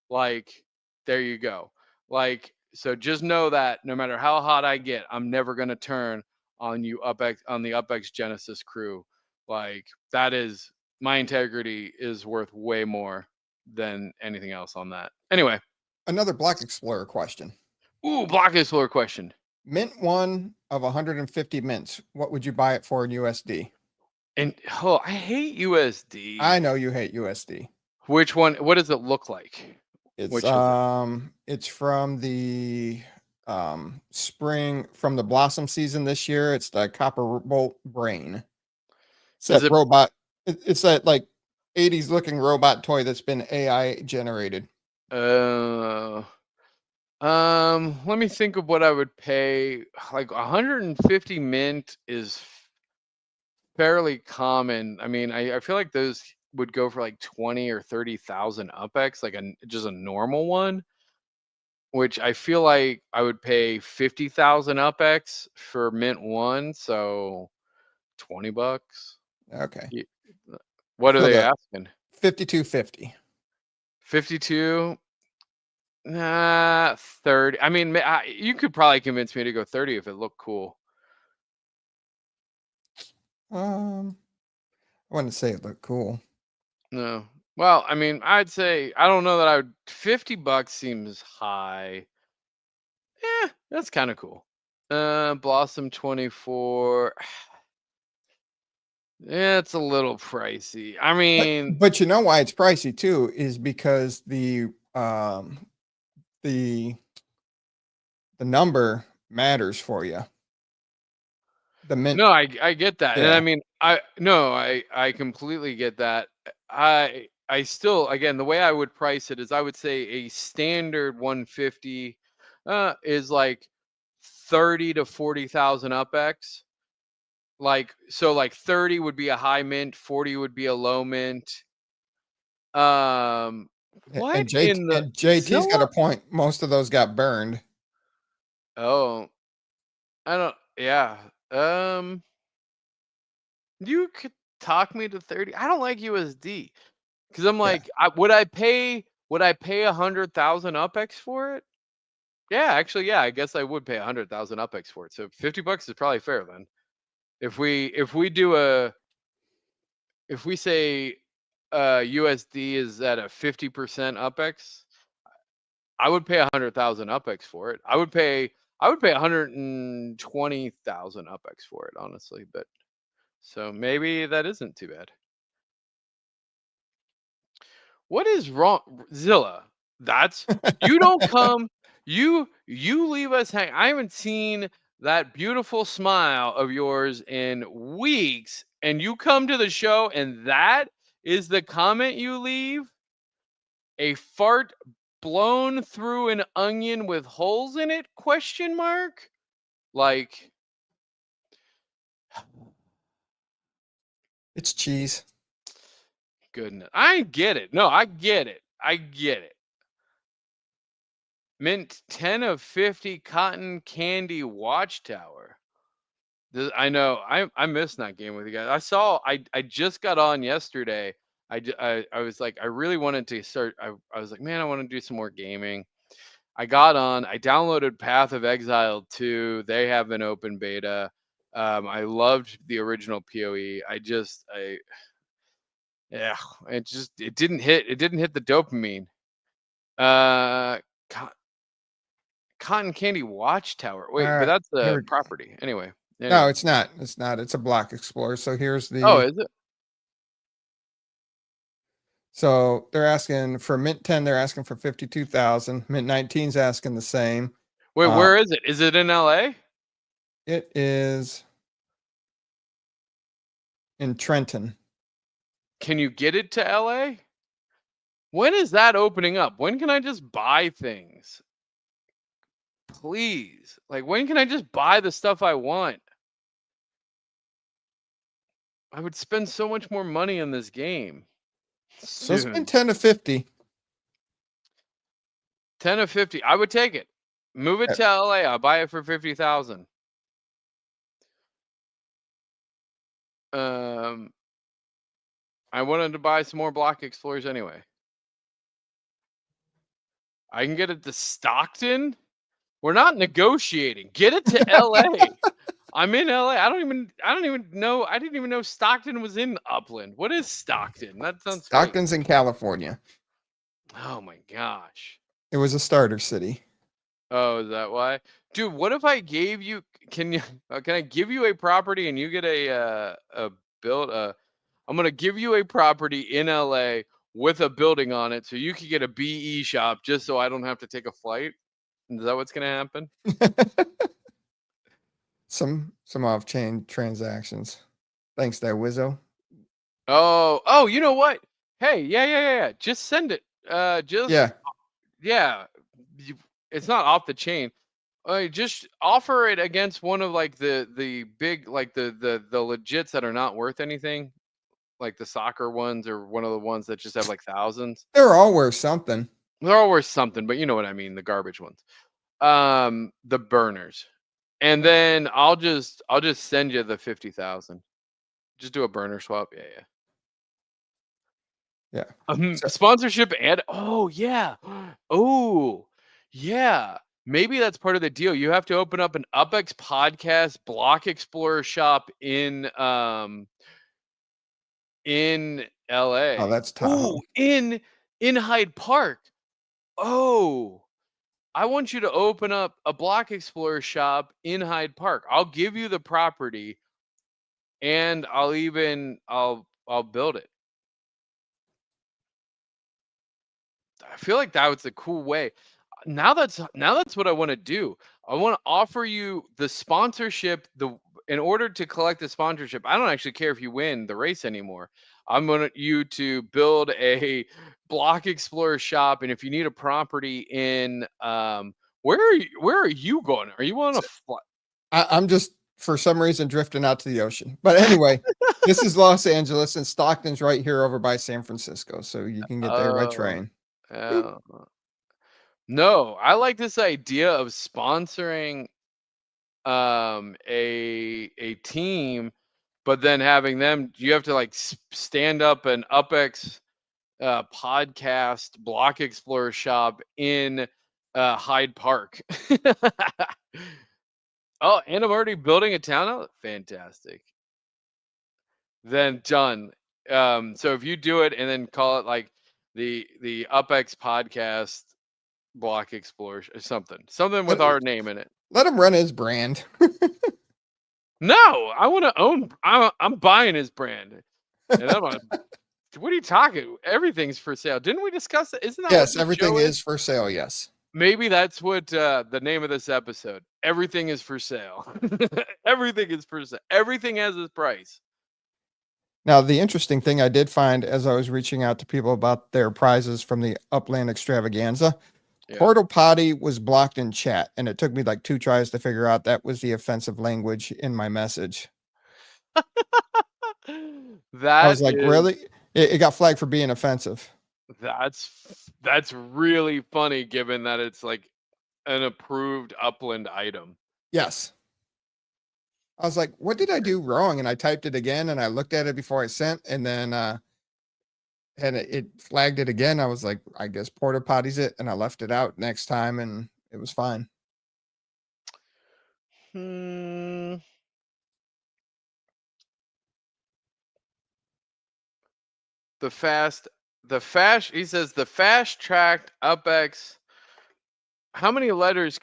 Like, there you go. Like, so just know that no matter how hot I get, I'm never going to turn on you on the UPX Genesis crew. Like, that is, my integrity is worth way more than anything else on that. Anyway. Another Block Explorer question. Ooh, Block Explorer question. Mint 1 of 150 mints. What would you buy it for in USD? And I hate USD. I know you hate USD. Which one? What does it look like? It's it's from the spring, from the blossom season this year. It's the Copper Bolt Brain. It's that robot. It's that like 80s looking robot toy that's been AI generated. Let me think of what I would pay. Like 150 mint is fairly common. I mean, I feel like those would go for like 20 or 30,000 UPX, like just a normal one, which I feel like I would pay 50,000 UPX for mint 1, so $20. Okay. What are they asking? 52.50. 52. Nah, 30. I mean, you could probably convince me to go 30 if it looked cool. I wouldn't say it looked cool. No. Well, I mean, I'd say, I don't know that I would. $50 seems high. That's kind of cool. Blossom 24. Yeah, it's a little pricey. I mean, but you know why it's pricey too is because the number matters for you. The mint. No, I get that. Yeah. And I mean, I completely get that. I still, again, the way I would price it is I would say a standard 150 is like 30 to 40,000 UPX. Like, so like 30 would be a high mint, 40 would be a low mint. What? And JT's got a point. Most of those got burned. Oh, I don't. Yeah. You could talk me to 30. I don't like USD because I'm like, would I pay 100,000 UPX for it? Yeah, actually, yeah. I guess I would pay 100,000 UPX for it. So $50 is probably fair then. If we say USD is at a 50% UPX, I would pay 100,000 UPX for it. I would pay 120,000 UPX for it, honestly. But so maybe that isn't too bad. What is wrong, Zilla? That's you don't come. You leave us hang. I haven't seen that beautiful smile of yours in weeks, and you come to the show, and that is the comment you leave? A fart blown through an onion with holes in it? Question mark? Like, it's cheese. Goodness. I get it. No, I get it. I get it. Mint 10 of 50 cotton candy watchtower. I know. I missed that game with you guys. I just got on yesterday. I was like, I really wanted to start. I was like, man, I want to do some more gaming. I got on. I downloaded Path of Exile 2. They have an open beta. I loved the original PoE. It didn't hit the dopamine. Cotton Candy Watchtower. Wait, but that's the property. Anyway. No, it's not. It's not. It's a Block Explorer. So here's the. Oh, is it? So they're asking for Mint 10. They're asking for 52,000. Mint 19's asking the same. Wait, where is it? Is it in LA? It is in Trenton. Can you get it to LA? When is that opening up? When can I just buy things? Please. Like, when can I just buy the stuff I want? I would spend so much more money in this game So soon. spend 10 to 50. 10 to 50. I would take it. Move it to LA. I'll buy it for 50,000. I wanted to buy some more Block Explorers anyway. I can get it to Stockton. We're not negotiating. Get it to LA. I'm in LA. I don't even know. I didn't even know Stockton was in Upland. What is Stockton? That sounds fake. Stockton's in California. Oh my gosh. It was a starter city. Oh, is that why? Dude, what if I gave you, can I give you a property and you get I'm going to give you a property in LA with a building on it so you could get a BE shop just so I don't have to take a flight? Is that what's going to happen? Some off-chain transactions. Thanks there, Wizzo. Oh, you know what? Hey, yeah. Just send it. Yeah. It's not off the chain. Just offer it against one of like the big, like the legits that are not worth anything, like the soccer ones or one of the ones that just have like thousands. They're all worth something. They're all worth something, but you know what I mean, the garbage ones. The burners. And then I'll just send you the 50,000. Just do a burner swap. Yeah. Sponsorship and yeah. Oh, yeah. Maybe that's part of the deal. You have to open up an UPX Podcast Block Explorer shop in LA. Oh, that's Tahoe. Oh, in Hyde Park. Oh, I want you to open up a Block Explorer shop in Hyde Park. I'll give you the property and I'll build it. I feel like that was a cool way. Now that's what I want to do. I want to offer you the sponsorship. In order to collect the sponsorship, I don't actually care if you win the race anymore. I'm going you to build a Block Explorer shop, and if you need a property in where are you going? Are you on a flight? I'm just for some reason drifting out to the ocean. But anyway, this is Los Angeles, and Stockton's right here over by San Francisco, so you can get there by train. No, I like this idea of sponsoring a team, but then having them, you have to like stand up an UPX podcast Block Explorer shop in Hyde Park. Oh, and I'm already building a town out. Fantastic. Then done. So if you do it and then call it like the UPX Podcast Block Explorer or something with our name in it. Let him run his brand. No, I want to own. I'm buying his brand. And what are you talking? Everything's for sale. Didn't we discuss it? Isn't that? Yes, everything is for sale. Yes. Maybe that's what the name of this episode. Everything is for sale. Everything is for sale. Everything has its price. Now, the interesting thing I did find as I was reaching out to people about their prizes from the Upland extravaganza, Portal Potty was blocked in chat, and it took me like 2 tries to figure out that was the offensive language in my message. I was like, really? It got flagged for being offensive. That's really funny, given that it's like an approved Upland item. Yes. I was like, what did I do wrong? And I typed it again, and I looked at it before I sent, and then and it flagged it again. I was like, I guess Porta Potty's it, and I left it out next time, and it was fine. He says the fast tracked UPX. How many letters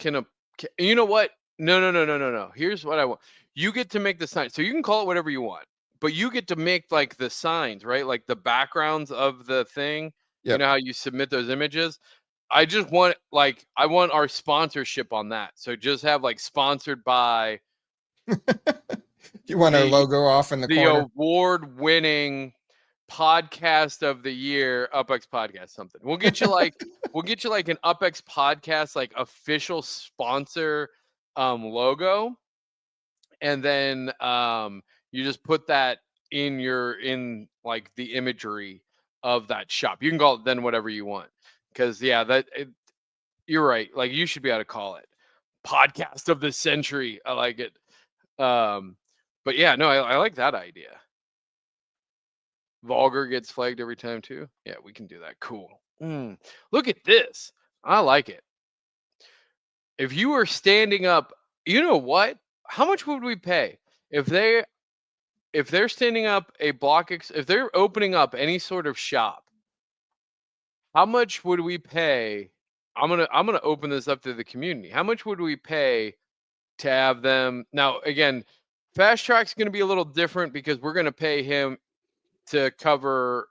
you know what? No. Here's what I want. You get to make the sign. So you can call it whatever you want, but you get to make like the signs, right? Like the backgrounds of the thing. Yep. You know how you submit those images? I just want I want our sponsorship on that. So just have like sponsored by. You want our logo off in the corner? The award-winning podcast of the year, UPX Podcast, something. We'll get you we'll get you like an UPX Podcast, like official sponsor logo, and then you just put that in like the imagery of that shop. You can call it then whatever you want, because you're right. Like, you should be able to call it podcast of the century. I like it. But yeah, no, I like that idea. Vulgar gets flagged every time too. Yeah, we can do that. Cool. Look at this. I like it. If you were standing up, you know what? How much would we pay if they're standing up a if they're opening up any sort of shop? How much would we pay? I'm gonna open this up to the community. How much would we pay to have them? Now, again, Fast Track's gonna be a little different because we're gonna pay him to cover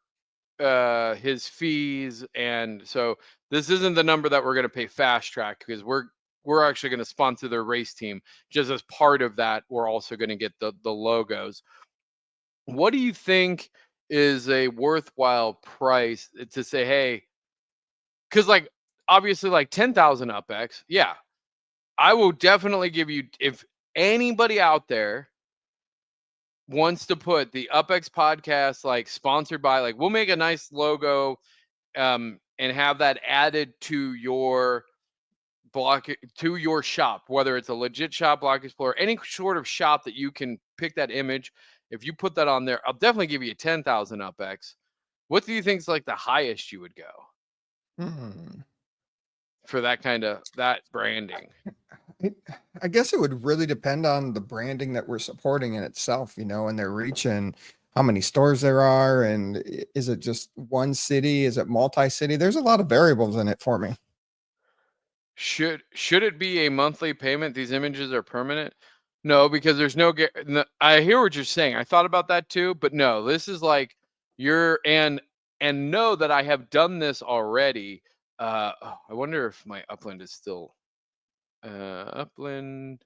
his fees, and so this isn't the number that we're going to pay Fast Track, because we're actually going to sponsor their race team. Just as part of that, we're also going to get the logos. What do you think is a worthwhile price to say, hey, because like obviously like 10,000 UPX, yeah, I will definitely give you, if anybody out there wants to put the UPX Podcast, like sponsored by, like, we'll make a nice logo and have that added to your shop, whether it's a legit shop, Block Explorer, any sort of shop that you can pick that image. If you put that on there, I'll definitely give you 10,000 UPX. What do you think is like the highest you would go for that kind of that branding? I guess it would really depend on the branding that we're supporting in itself, and their reach and how many stores there are. And is it just one city? Is it multi-city? There's a lot of variables in it for me. Should it be a monthly payment? These images are permanent? No, because there's no, I hear what you're saying. I thought about that too, but no, this is like and know that I have done this already. I wonder if my Upland is still Upland.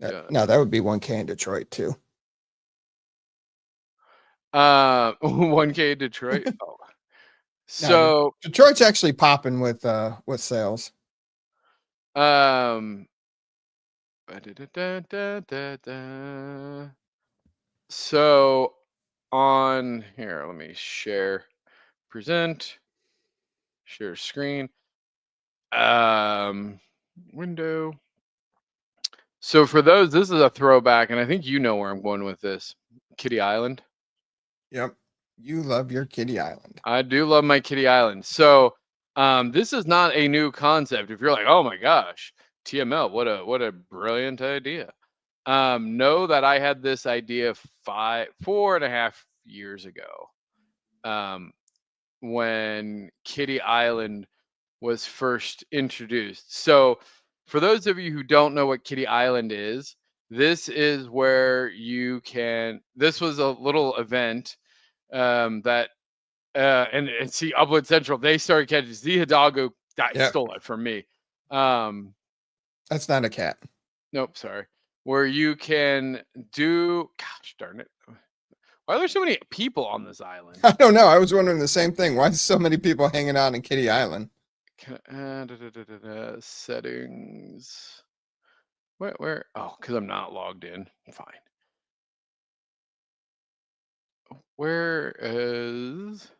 No, that would be 1K in Detroit too. 1K Detroit. Oh, so no, Detroit's actually popping with sales. So on here, let me share screen, window. So for those, this is a throwback, and I think you know where I'm going with this. Kitty Island. Yep. You love your Kitty Island. I do love my Kitty Island. So this is not a new concept. If you're like, oh my gosh, TML, what a brilliant idea. Know that I had this idea 4.5 years ago, when Kitty Island was first introduced. So for those of you who don't know what Kitty Island is, this is where this was a little event that and see, Upland Central, they started catching Z Hidalgo stole it from me. That's not a cat. Nope, sorry. Where you can do, gosh darn it, why are there so many people on this island? I don't know. I was wondering the same thing. Why so many people hanging out in Kitty Island? Settings. Where? Oh, because I'm not logged in. Fine. Where is?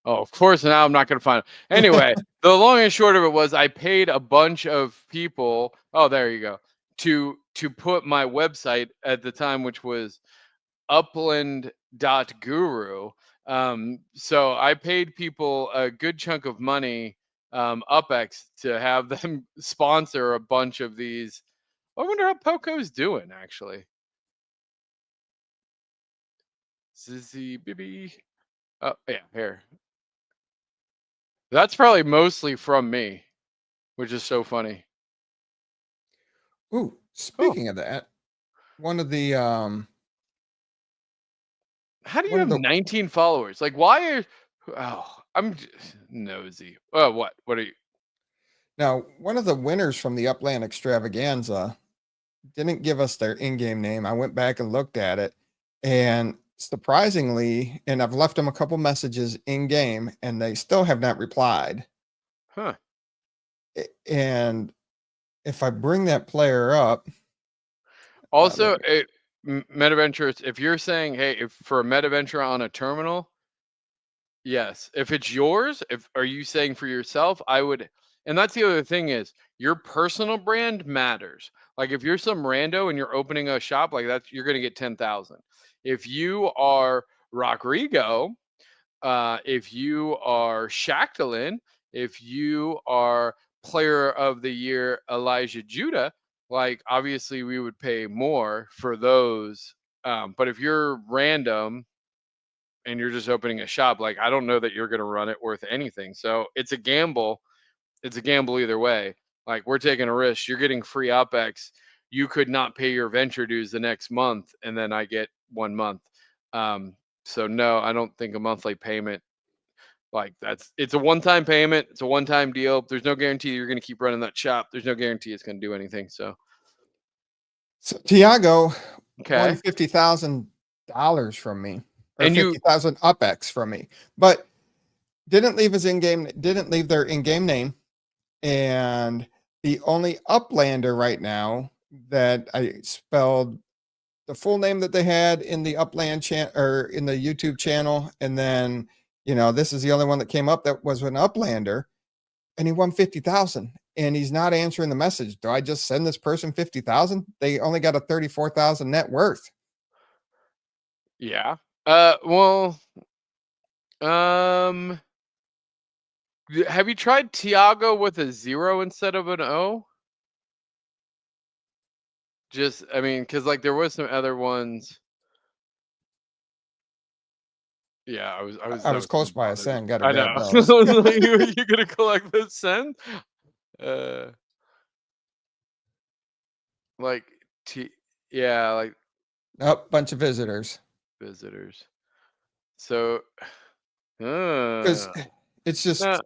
Oh, of course, now I'm not going to find it. Anyway, the long and short of it was I paid a bunch of people. Oh, there you go. To put my website at the time, which was upland.guru. So I paid people a good chunk of money, UPX, to have them sponsor a bunch of these. I wonder how Poco's doing, actually. Zizzy Bibby. Oh, yeah, here. That's probably mostly from me, which is so funny. Ooh, speaking of that, one of the how do you have 19 followers? Like, why are? Oh, I'm just nosy. Oh, what are you? Now, one of the winners from the Upland Extravaganza didn't give us their in-game name. I went back and looked at it, and surprisingly, and I've left them a couple messages in game, and they still have not replied. Huh. And if I bring that player up, Also, MetaVentures, if you're saying, hey, if for a MetaVenture on a terminal, yes. If it's yours, if are you saying for yourself, I would, and that's the other thing is your personal brand matters. Like if you're some rando and you're opening a shop like that, you're gonna get 10,000. If you are Rodrigo, if you are Shacklin, if you are player of the year Elijah Judah, like obviously we would pay more for those. But if you're random and you're just opening a shop, like I don't know that you're going to run it worth anything. So it's a gamble. It's a gamble either way. Like we're taking a risk. You're getting free UPX. You could not pay your venture dues the next month, and then I get 1 month. So no, I don't think a monthly payment like it's a one-time payment. It's a one-time deal. There's no guarantee you're going to keep running that shop. There's no guarantee it's going to do anything. So Tiago won okay, $50,000 from me, or and you 50,000 UPX from me, but didn't leave their in-game name. And the only Uplander right now that I spelled the full name that they had in the Upland channel or in the YouTube channel, and then this is the only one that came up that was an Uplander, and he won 50,000, and he's not answering the message. Do I just send this person 50,000? They only got a 34,000 net worth. yeah. Well, have you tried Tiago with a 0 instead of an O? Just, I mean, because like there was some other ones. Yeah, I that was was gonna close by a bother me. cent, got to I know. grab those. You gonna collect the cent? Uh, like yeah, like Nope, bunch of visitors. visitors. So, Because it's just, no,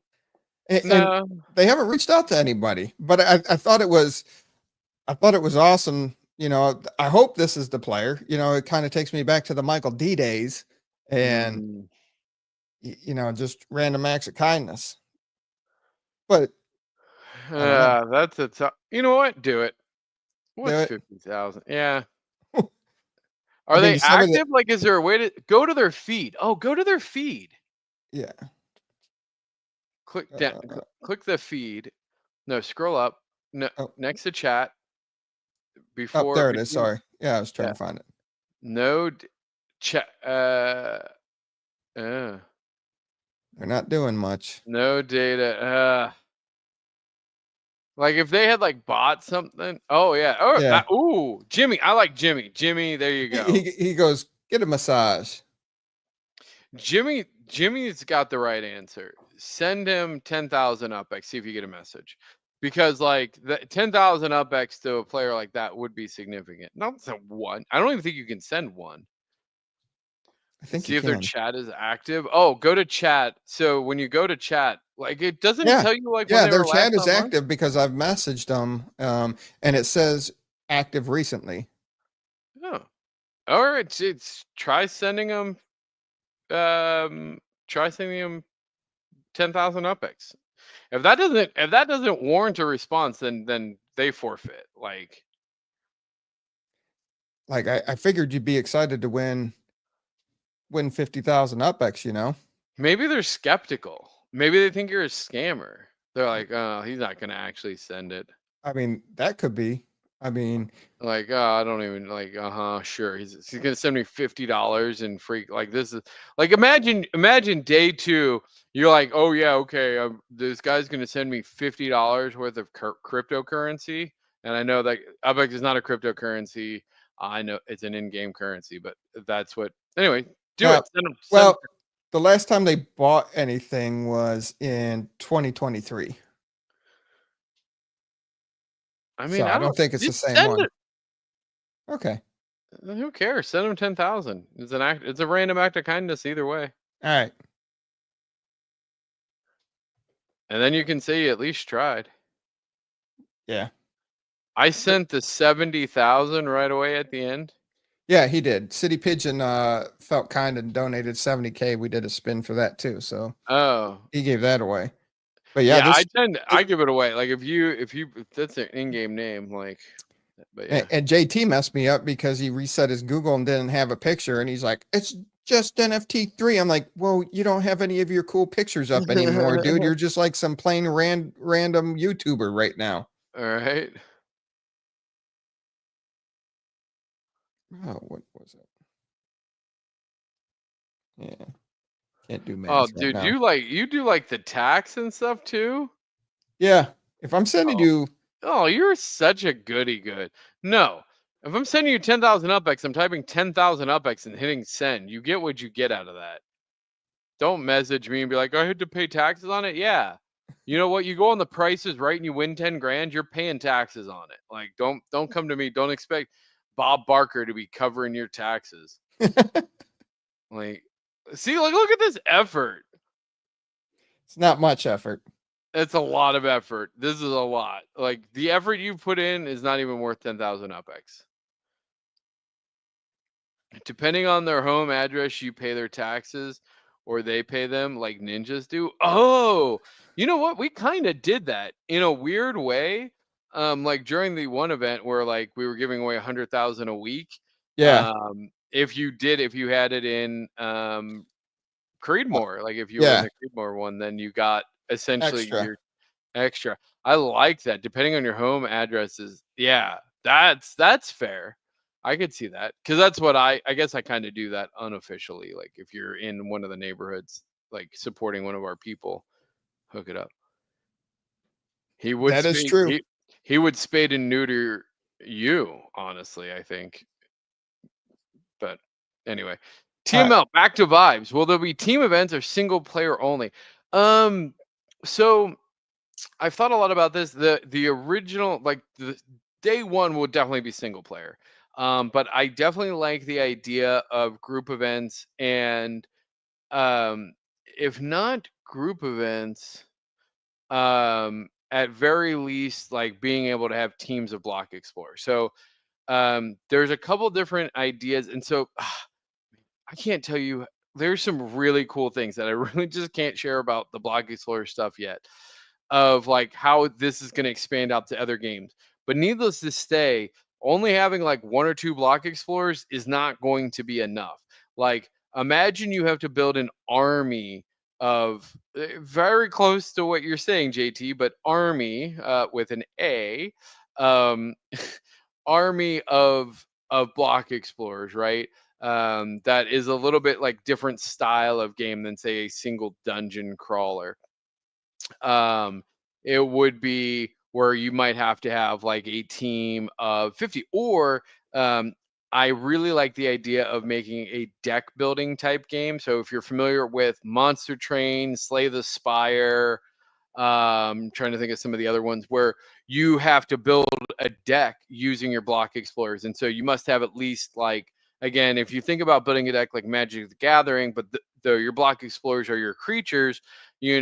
and no. they haven't reached out to anybody. But I thought it was awesome. I hope this is the player. It kind of takes me back to the Michael D days, and Mm, just random acts of kindness. But I don't know. that's a tough. You know what? Do it. Do What's it. 50,000? Yeah. I Are mean, they some of the active? Like, is there a way to go to their feed? Oh, go to their feed. yeah. Click down. Click the feed. No, scroll up. No, Oh, next to chat. oh, Before there it is. between. Sorry. Yeah, I was trying Yeah. to find it. Node chat. They're not doing much. No data. Like if they had like bought something. Oh yeah. Oh, Yeah. ooh, Jimmy. I like Jimmy. Jimmy, there you He, go. he he goes, get a massage. Jimmy's got the right answer. Send him 10,000 UPX. See if you get a message, because like the 10,000 UPX to a player like that would be significant. Not so one. I don't even think you can send one. I think you See if their can. chat is active. Oh, go to chat. So when you go to chat, like it doesn't Yeah. tell you like when Yeah, they their were last chat is online. active because I've messaged them, and it says active recently. Oh, all right. It's try sending them. Try sending them 10,000 UPX. If that doesn't warrant a response, then they forfeit. Like Like I figured you'd be excited to win 50,000 UPX. maybe they're skeptical. Maybe they think you're a scammer. They're like, oh, he's not gonna actually send it. I mean, that could be. I mean, Like, oh, I don't even like. Sure. He's gonna send me $50 and free. Like this is like imagine day 2. You're like, oh yeah, okay. This guy's gonna send me $50 worth of cryptocurrency, and I know that UPX is not a cryptocurrency. I know it's an in-game currency, but that's what. Anyway, do yeah. it. Send them. Send 'em. Well, the last time they bought anything was in 2023. I So mean, I I don't don't. think it's the Just same send one. it. Okay. Who cares? Send them 10,000. It's an act. It's a random act of kindness either way, All right. and then you can say you at least tried. Yeah. I sent the 70,000 right away at the end. Yeah, he did. City Pigeon felt kind and donated 70K. We did a spin for that too, so Oh, he gave that away. But yeah, yeah, this I give it away. Like if that's an in-game name, like, but yeah. and JT messed me up because he reset his Google and didn't have a picture, and he's like, "It's just NFT3." I'm like, "Well, you don't have any of your cool pictures up anymore, dude. You're just like some plain random YouTuber right now." All right. Oh, what was it? Yeah, can't do Oh, math right dude, now. you do like the tax and stuff too? Yeah, if I'm sending Oh, you, oh, you're such a goody good. No, if I'm sending you 10,000 UPX, I'm typing 10,000 UPX and hitting send. You get what you get out of that. Don't message me and be like, I had to pay taxes on it. Yeah. You know what? You go on the prices right and you win 10 grand, you're paying taxes on it. Like, don't come to me. Don't expect Bob Barker to be covering your taxes. Like, see, like, look at this effort. it's not much effort. It's a lot of effort. This is a lot. Like, the effort you put in is not even worth 10,000 UPX. Depending on their home address, you pay their taxes or they pay them like ninjas do. Oh, you know what? We kind of did that in a weird way. Like during the one event where like we were giving away 100,000 a week. Yeah, If you had it in uh, Creedmoor, like if you were in yeah, the Creedmoor one, then you got essentially extra. your extra. I like that. Depending on your home addresses, yeah, that's fair. I could see that because that's what I guess I kind of do that unofficially. Like if you're in one of the neighborhoods, like supporting one of our people, hook it up. He would That is spade true. he would spade and neuter you, honestly, I think. But anyway, Uh, TML back to vibes. Will there be team events or single player only? Um, so I've thought a lot about this. The original, like the day one, will definitely be single player. But I definitely like the idea of group events and um, if not group events, at very least, like being able to have teams of block explorers. So there's a couple different ideas, and so I can't tell you. There's some really cool things that I really just can't share about the Block Explorer stuff yet, of like how this is going to expand out to other games. But needless to say, only having like one or two Block Explorers is not going to be enough. Like, imagine you have to build an army of very close to what you're saying, JT, but army with an A, um, army of Block Explorers, right? That is a little bit like different style of game than say a single dungeon crawler. um, it would be where you might have to have like a team of 50 or I really like the idea of making a deck building type game. So if you're familiar with Monster Train, Slay the Spire, trying to think of some of the other ones where you have to build a deck using your block explorers, and so you must have at least like, again, if you think about building a deck like Magic the Gathering, but your block explorers are your creatures, you're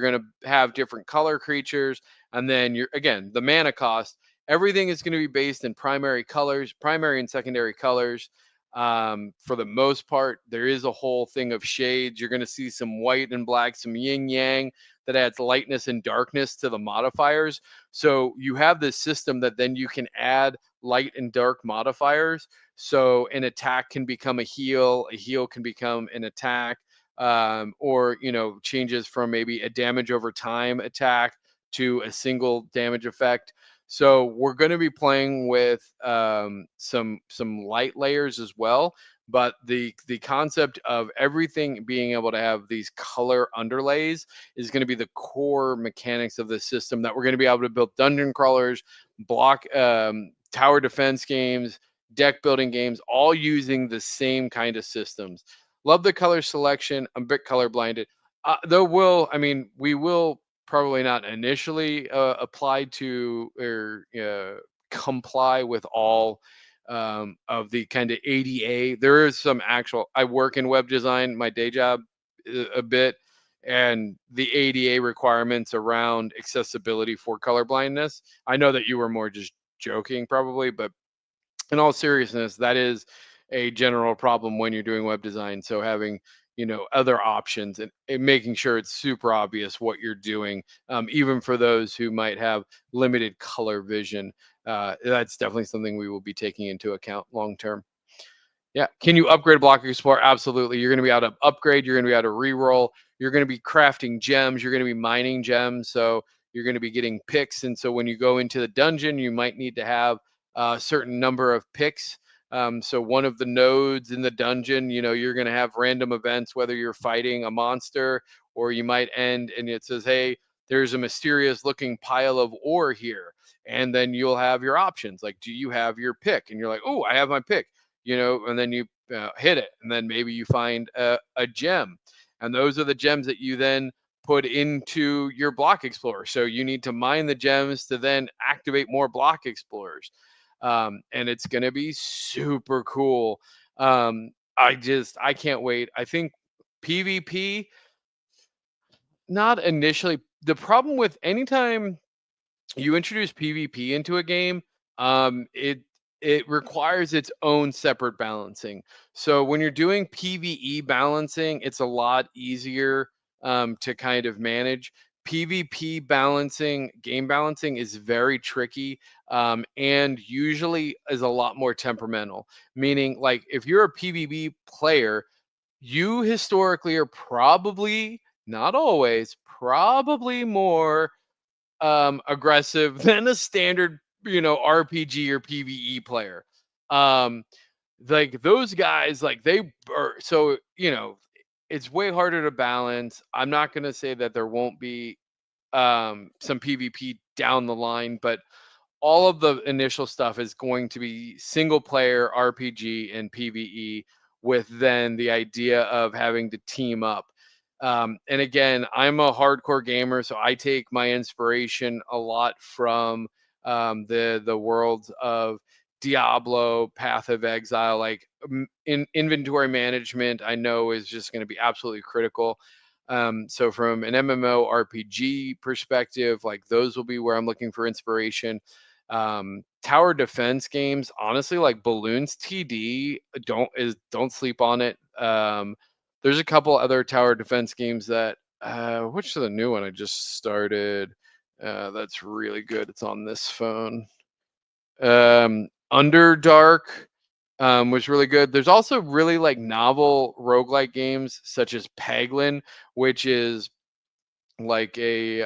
going to have different color creatures, and then you're, again, the mana cost, everything is going to be based in primary colors, primary and secondary colors. For the most part, there is a whole thing of shades. You're going to see some white and black, some yin yang that adds lightness and darkness to the modifiers. So you have this system that then you can add light and dark modifiers. So an attack can become a heal can become an attack, or changes from maybe a damage over time attack to a single damage effect. So we're going to be playing with some light layers as well, but the concept of everything being able to have these color underlays is going to be the core mechanics of the system that we're going to be able to build dungeon crawlers, block tower defense games, deck building games, all using the same kind of systems. Love the color selection. I'm a bit color blinded. We will probably not initially apply to or comply with all of the kind of ADA. There is some actual, I work in web design, my day job a bit, and the ADA requirements around accessibility for color blindness. I know that you were more just joking probably, but in all seriousness, that is a general problem when you're doing web design. So having, other options and making sure it's super obvious what you're doing, even for those who might have limited color vision. That's definitely something we will be taking into account long term. Yeah. Can you upgrade Block Explorer? Absolutely. You're going to be able to upgrade. You're going to be able to reroll. You're going to be crafting gems. You're going to be mining gems. So you're going to be getting picks. And so when you go into the dungeon, you might need to have a certain number of picks. So one of the nodes in the dungeon, you're going to have random events, whether you're fighting a monster or you might end and it says, hey, there's a mysterious looking pile of ore here. And then you'll have your options. Like, do you have your pick? And you're like, oh, I have my pick. And then you hit it, and then maybe you find a gem, and those are the gems that you then put into your Block Explorer. So you need to mine the gems to then activate more Block Explorers, and it's going to be super cool. I can't wait. I think PvP, not initially. The problem with anytime you introduce PvP into a game, it requires its own separate balancing. So when you're doing PvE balancing, it's a lot easier to kind of manage. PvP balancing, game balancing is very tricky, and usually is a lot more temperamental. Meaning, like if you're a PvP player, you historically are probably, not always, probably more aggressive than a standard, RPG or PvE player. Um, like those guys, like they are, so, it's way harder to balance. I'm not going to say that there won't be some PvP down the line, but all of the initial stuff is going to be single player RPG and PvE, with then the idea of having to team up. And again, I'm a hardcore gamer, so I take my inspiration a lot from the world of Diablo, Path of Exile. Like in inventory management, I know is just going to be absolutely critical. So from an MMO RPG perspective, like those will be where I'm looking for inspiration. Tower defense games, honestly, like Balloons TD, don't sleep on it. There's a couple other tower defense games that which is the new one I just started, that's really good. It's on this phone. Underdark was really good. There's also really like novel roguelike games such as Peglin, which is like a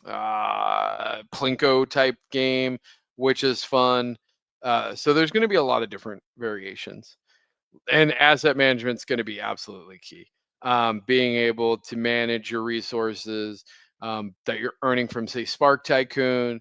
Plinko type game, which is fun. So there's going to be a lot of different variations, and asset management is going to be absolutely key. Being able to manage your resources that you're earning from, say, Spark Tycoon,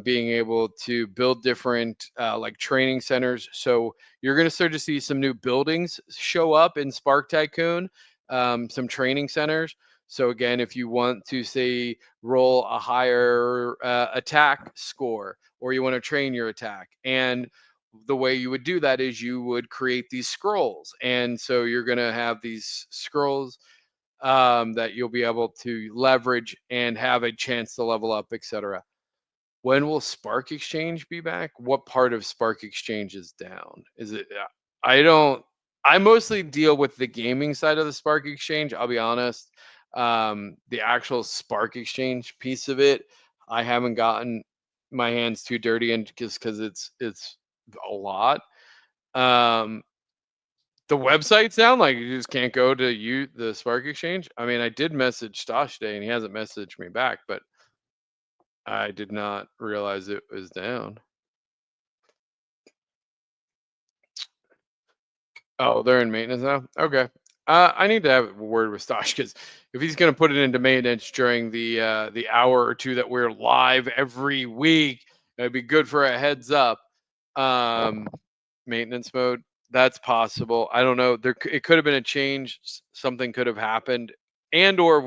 being able to build different like training centers. So you're going to start to see some new buildings show up in Spark Tycoon, some training centers. So again, if you want to, say, roll a higher attack score, or you want to train your attack, and the way you would do that is you would create these scrolls. And so you're going to have these scrolls that you'll be able to leverage and have a chance to level up, etc. When will Spark Exchange be back? What part of Spark Exchange is down? Is it? I don't. I mostly deal with the gaming side of the Spark Exchange. I'll be honest. The actual Spark Exchange piece of it, I haven't gotten my hands too dirty, and just because it's a lot. Um, the website's down. Like you just can't go to the Spark Exchange. I mean, I did message Stosh today, and he hasn't messaged me back, but I did not realize it was down. Oh, they're in maintenance now? Okay. I need to have a word with Stosh, because if he's going to put it into maintenance during the hour or two that we're live every week, it'd be good for a heads up. Maintenance mode, that's possible. I don't know. It could have been a change. Something could have happened, and or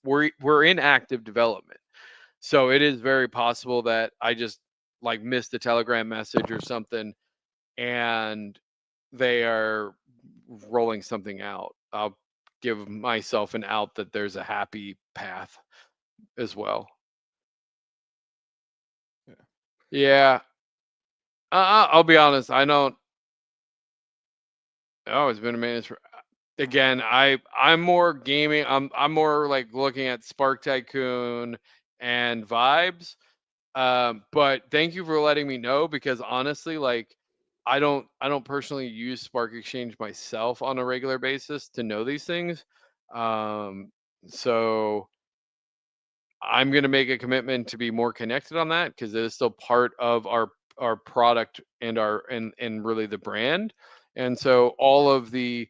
we're in active development. So it is very possible that I just like missed a Telegram message or something, and they are rolling something out. I'll give myself an out that there's a happy path as well. Yeah. I'll be honest. I don't. Oh, it's been a maintenance for again. I'm more gaming. I'm more like looking at Spark Tycoon and vibes. But thank you for letting me know, because honestly, like I don't personally use Spark Exchange myself on a regular basis to know these things. Um, so I'm gonna make a commitment to be more connected on that, because it is still part of our product and our and really the brand. And so all of the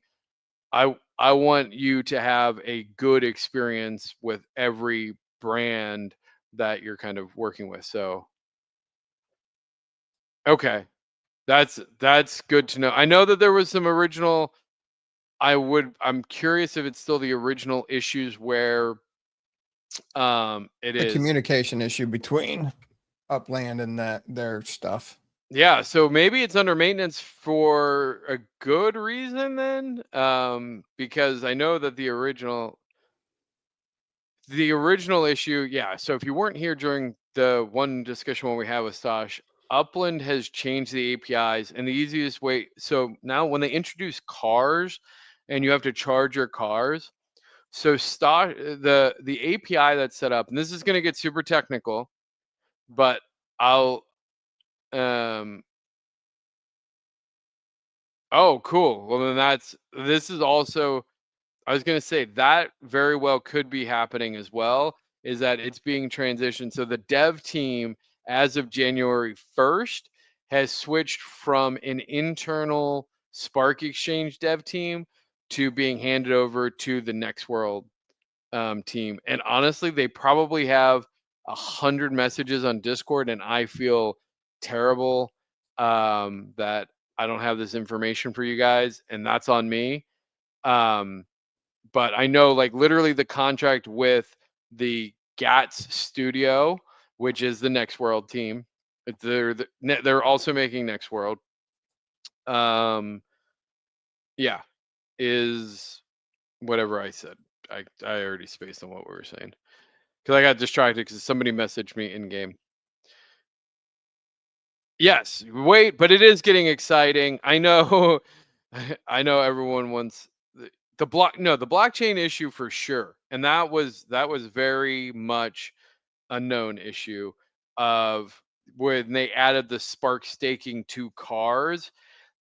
I want you to have a good experience with every brand that you're kind of working with. So okay. That's good to know. I know that there was some original I'm curious if it's still the original issues where it The is. communication issue between Upland and their stuff. Yeah, so maybe it's under maintenance for a good reason then, because I know that the original issue, yeah. So if you weren't here during the one discussion when we had with Stash, Upland has changed the APIs, and the easiest way. So now when they introduce cars, and you have to charge your cars, so Stash the API that's set up, and this is going to get super technical, but I'll um oh, cool. Well, then this is also, I was going to say that very well could be happening as well, is that it's being transitioned. So the dev team, as of January 1st, has switched from an internal Spark Exchange dev team to being handed over to the Next World team. And honestly, they probably have 100 messages on Discord, and I feel terrible that I don't have this information for you guys, and that's on me. Um, but I know, like, literally the contract with the GATS studio, which is the Next World team. They're also making Next World. Um, yeah, is whatever I said. I already spaced on what we were saying, because I got distracted because somebody messaged me in game. Yes, wait, but it is getting exciting. I know, I know everyone wants the block. No, the blockchain issue for sure, and that was very much a known issue of when they added the Spark staking to cars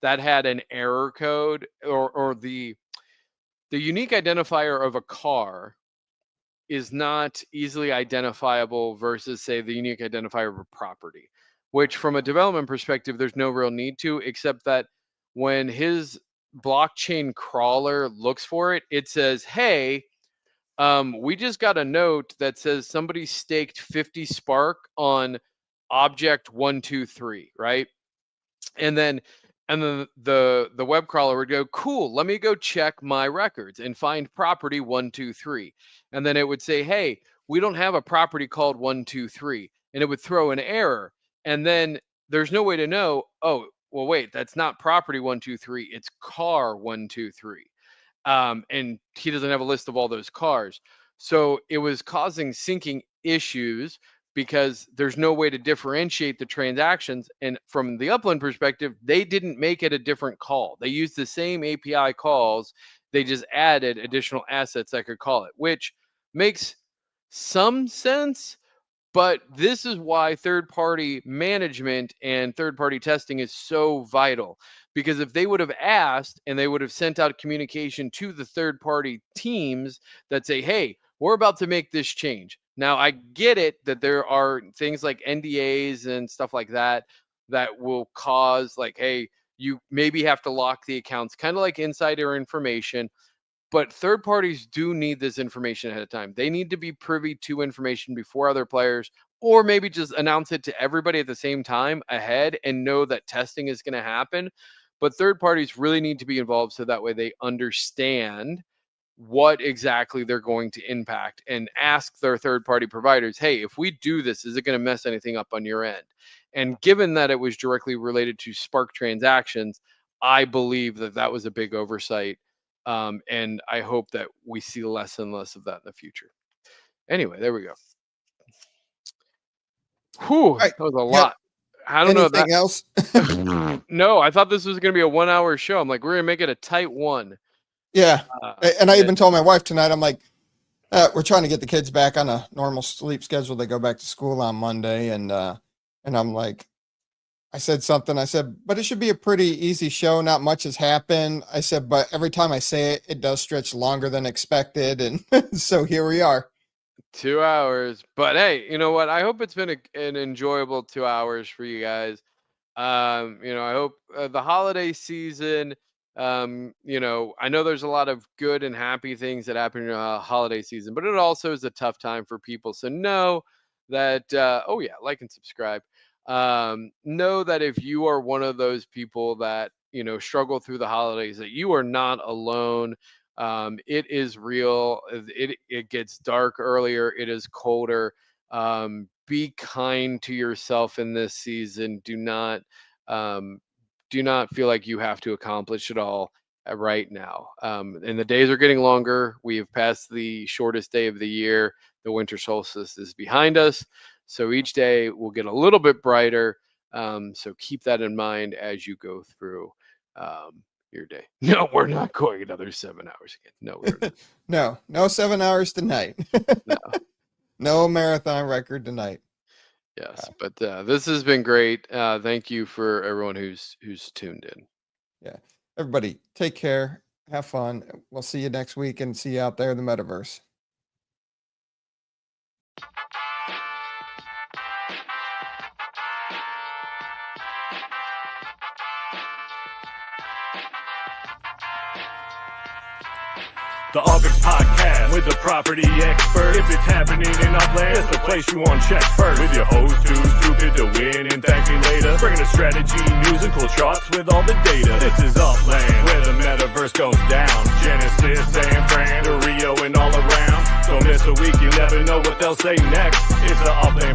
that had an error code, or the unique identifier of a car is not easily identifiable versus, say, the unique identifier of a property, which from a development perspective, there's no real need to, except that when his blockchain crawler looks for it, it says, hey, we just got a note that says somebody staked 50 Spark on object 123, right? and then the web crawler would go, cool, let me go check my records and find property 123. And then it would say, hey, we don't have a property called 123, and it would throw an error. And then there's no way to know, oh, well, wait, that's not property 123, it's car 123. And he doesn't have a list of all those cars. So it was causing syncing issues because there's no way to differentiate the transactions. And from the Upland perspective, they didn't make it a different call. They used the same API calls. They just added additional assets that could call it, which makes some sense. But this is why third-party management and third-party testing is so vital. Because if they would have asked and they would have sent out communication to the third-party teams that say, hey, we're about to make this change. Now, I get it that there are things like NDAs and stuff like that that will cause, like, hey, you maybe have to lock the accounts, kind of like insider information. But third parties do need this information ahead of time. They need to be privy to information before other players, or maybe just announce it to everybody at the same time ahead and know that testing is going to happen. But third parties really need to be involved so that way they understand what exactly they're going to impact, and ask their third party providers, hey, if we do this, is it going to mess anything up on your end? And given that it was directly related to Spark transactions, I believe that that was a big oversight. And I hope that we see less and less of that in the future. Anyway, there we go. Whew, Right. that was a Yep. lot. I don't know that. Anything else? No, I thought this was going to be a 1 hour show. I'm like, we're going to make it a tight one. Yeah. And I yeah. even told my wife tonight, I'm like, we're trying to get the kids back on a normal sleep schedule. They go back to school on Monday. And I'm like, I said something. I said, but it should be a pretty easy show. Not much has happened. I said, but every time I say it, it does stretch longer than expected. And so here we are. 2 hours. But hey, you know what? I hope it's been an enjoyable 2 hours for you guys. I hope the holiday season, I know there's a lot of good and happy things that happen in a holiday season, but it also is a tough time for people. So know that, like and subscribe. Know that if you are one of those people that, struggle through the holidays, that you are not alone. It is real. It gets dark earlier. It is colder. Be kind to yourself in this season. Do not feel like you have to accomplish it all right now. And the days are getting longer. We have passed the shortest day of the year. The winter solstice is behind us. So each day will get a little bit brighter. So keep that in mind as you go through your day. No, we're not going another 7 hours again. No, we're not. No 7 hours tonight. No. No marathon record tonight. Yes, but this has been great. Thank you for everyone who's tuned in. Yeah. Everybody, take care. Have fun. We'll see you next week and see you out there in the metaverse. The UPX Podcast with the property expert. If it's happening in Upland, it's the place you want to check first. With your host who's stupid to win and ThankMeLater. Bringing the strategy, news, and cool charts with all the data. This is Upland, where the metaverse goes down. Genesis, San Fran, to Rio, and all around. Don't miss a week, you never know what they'll say next. It's the Upland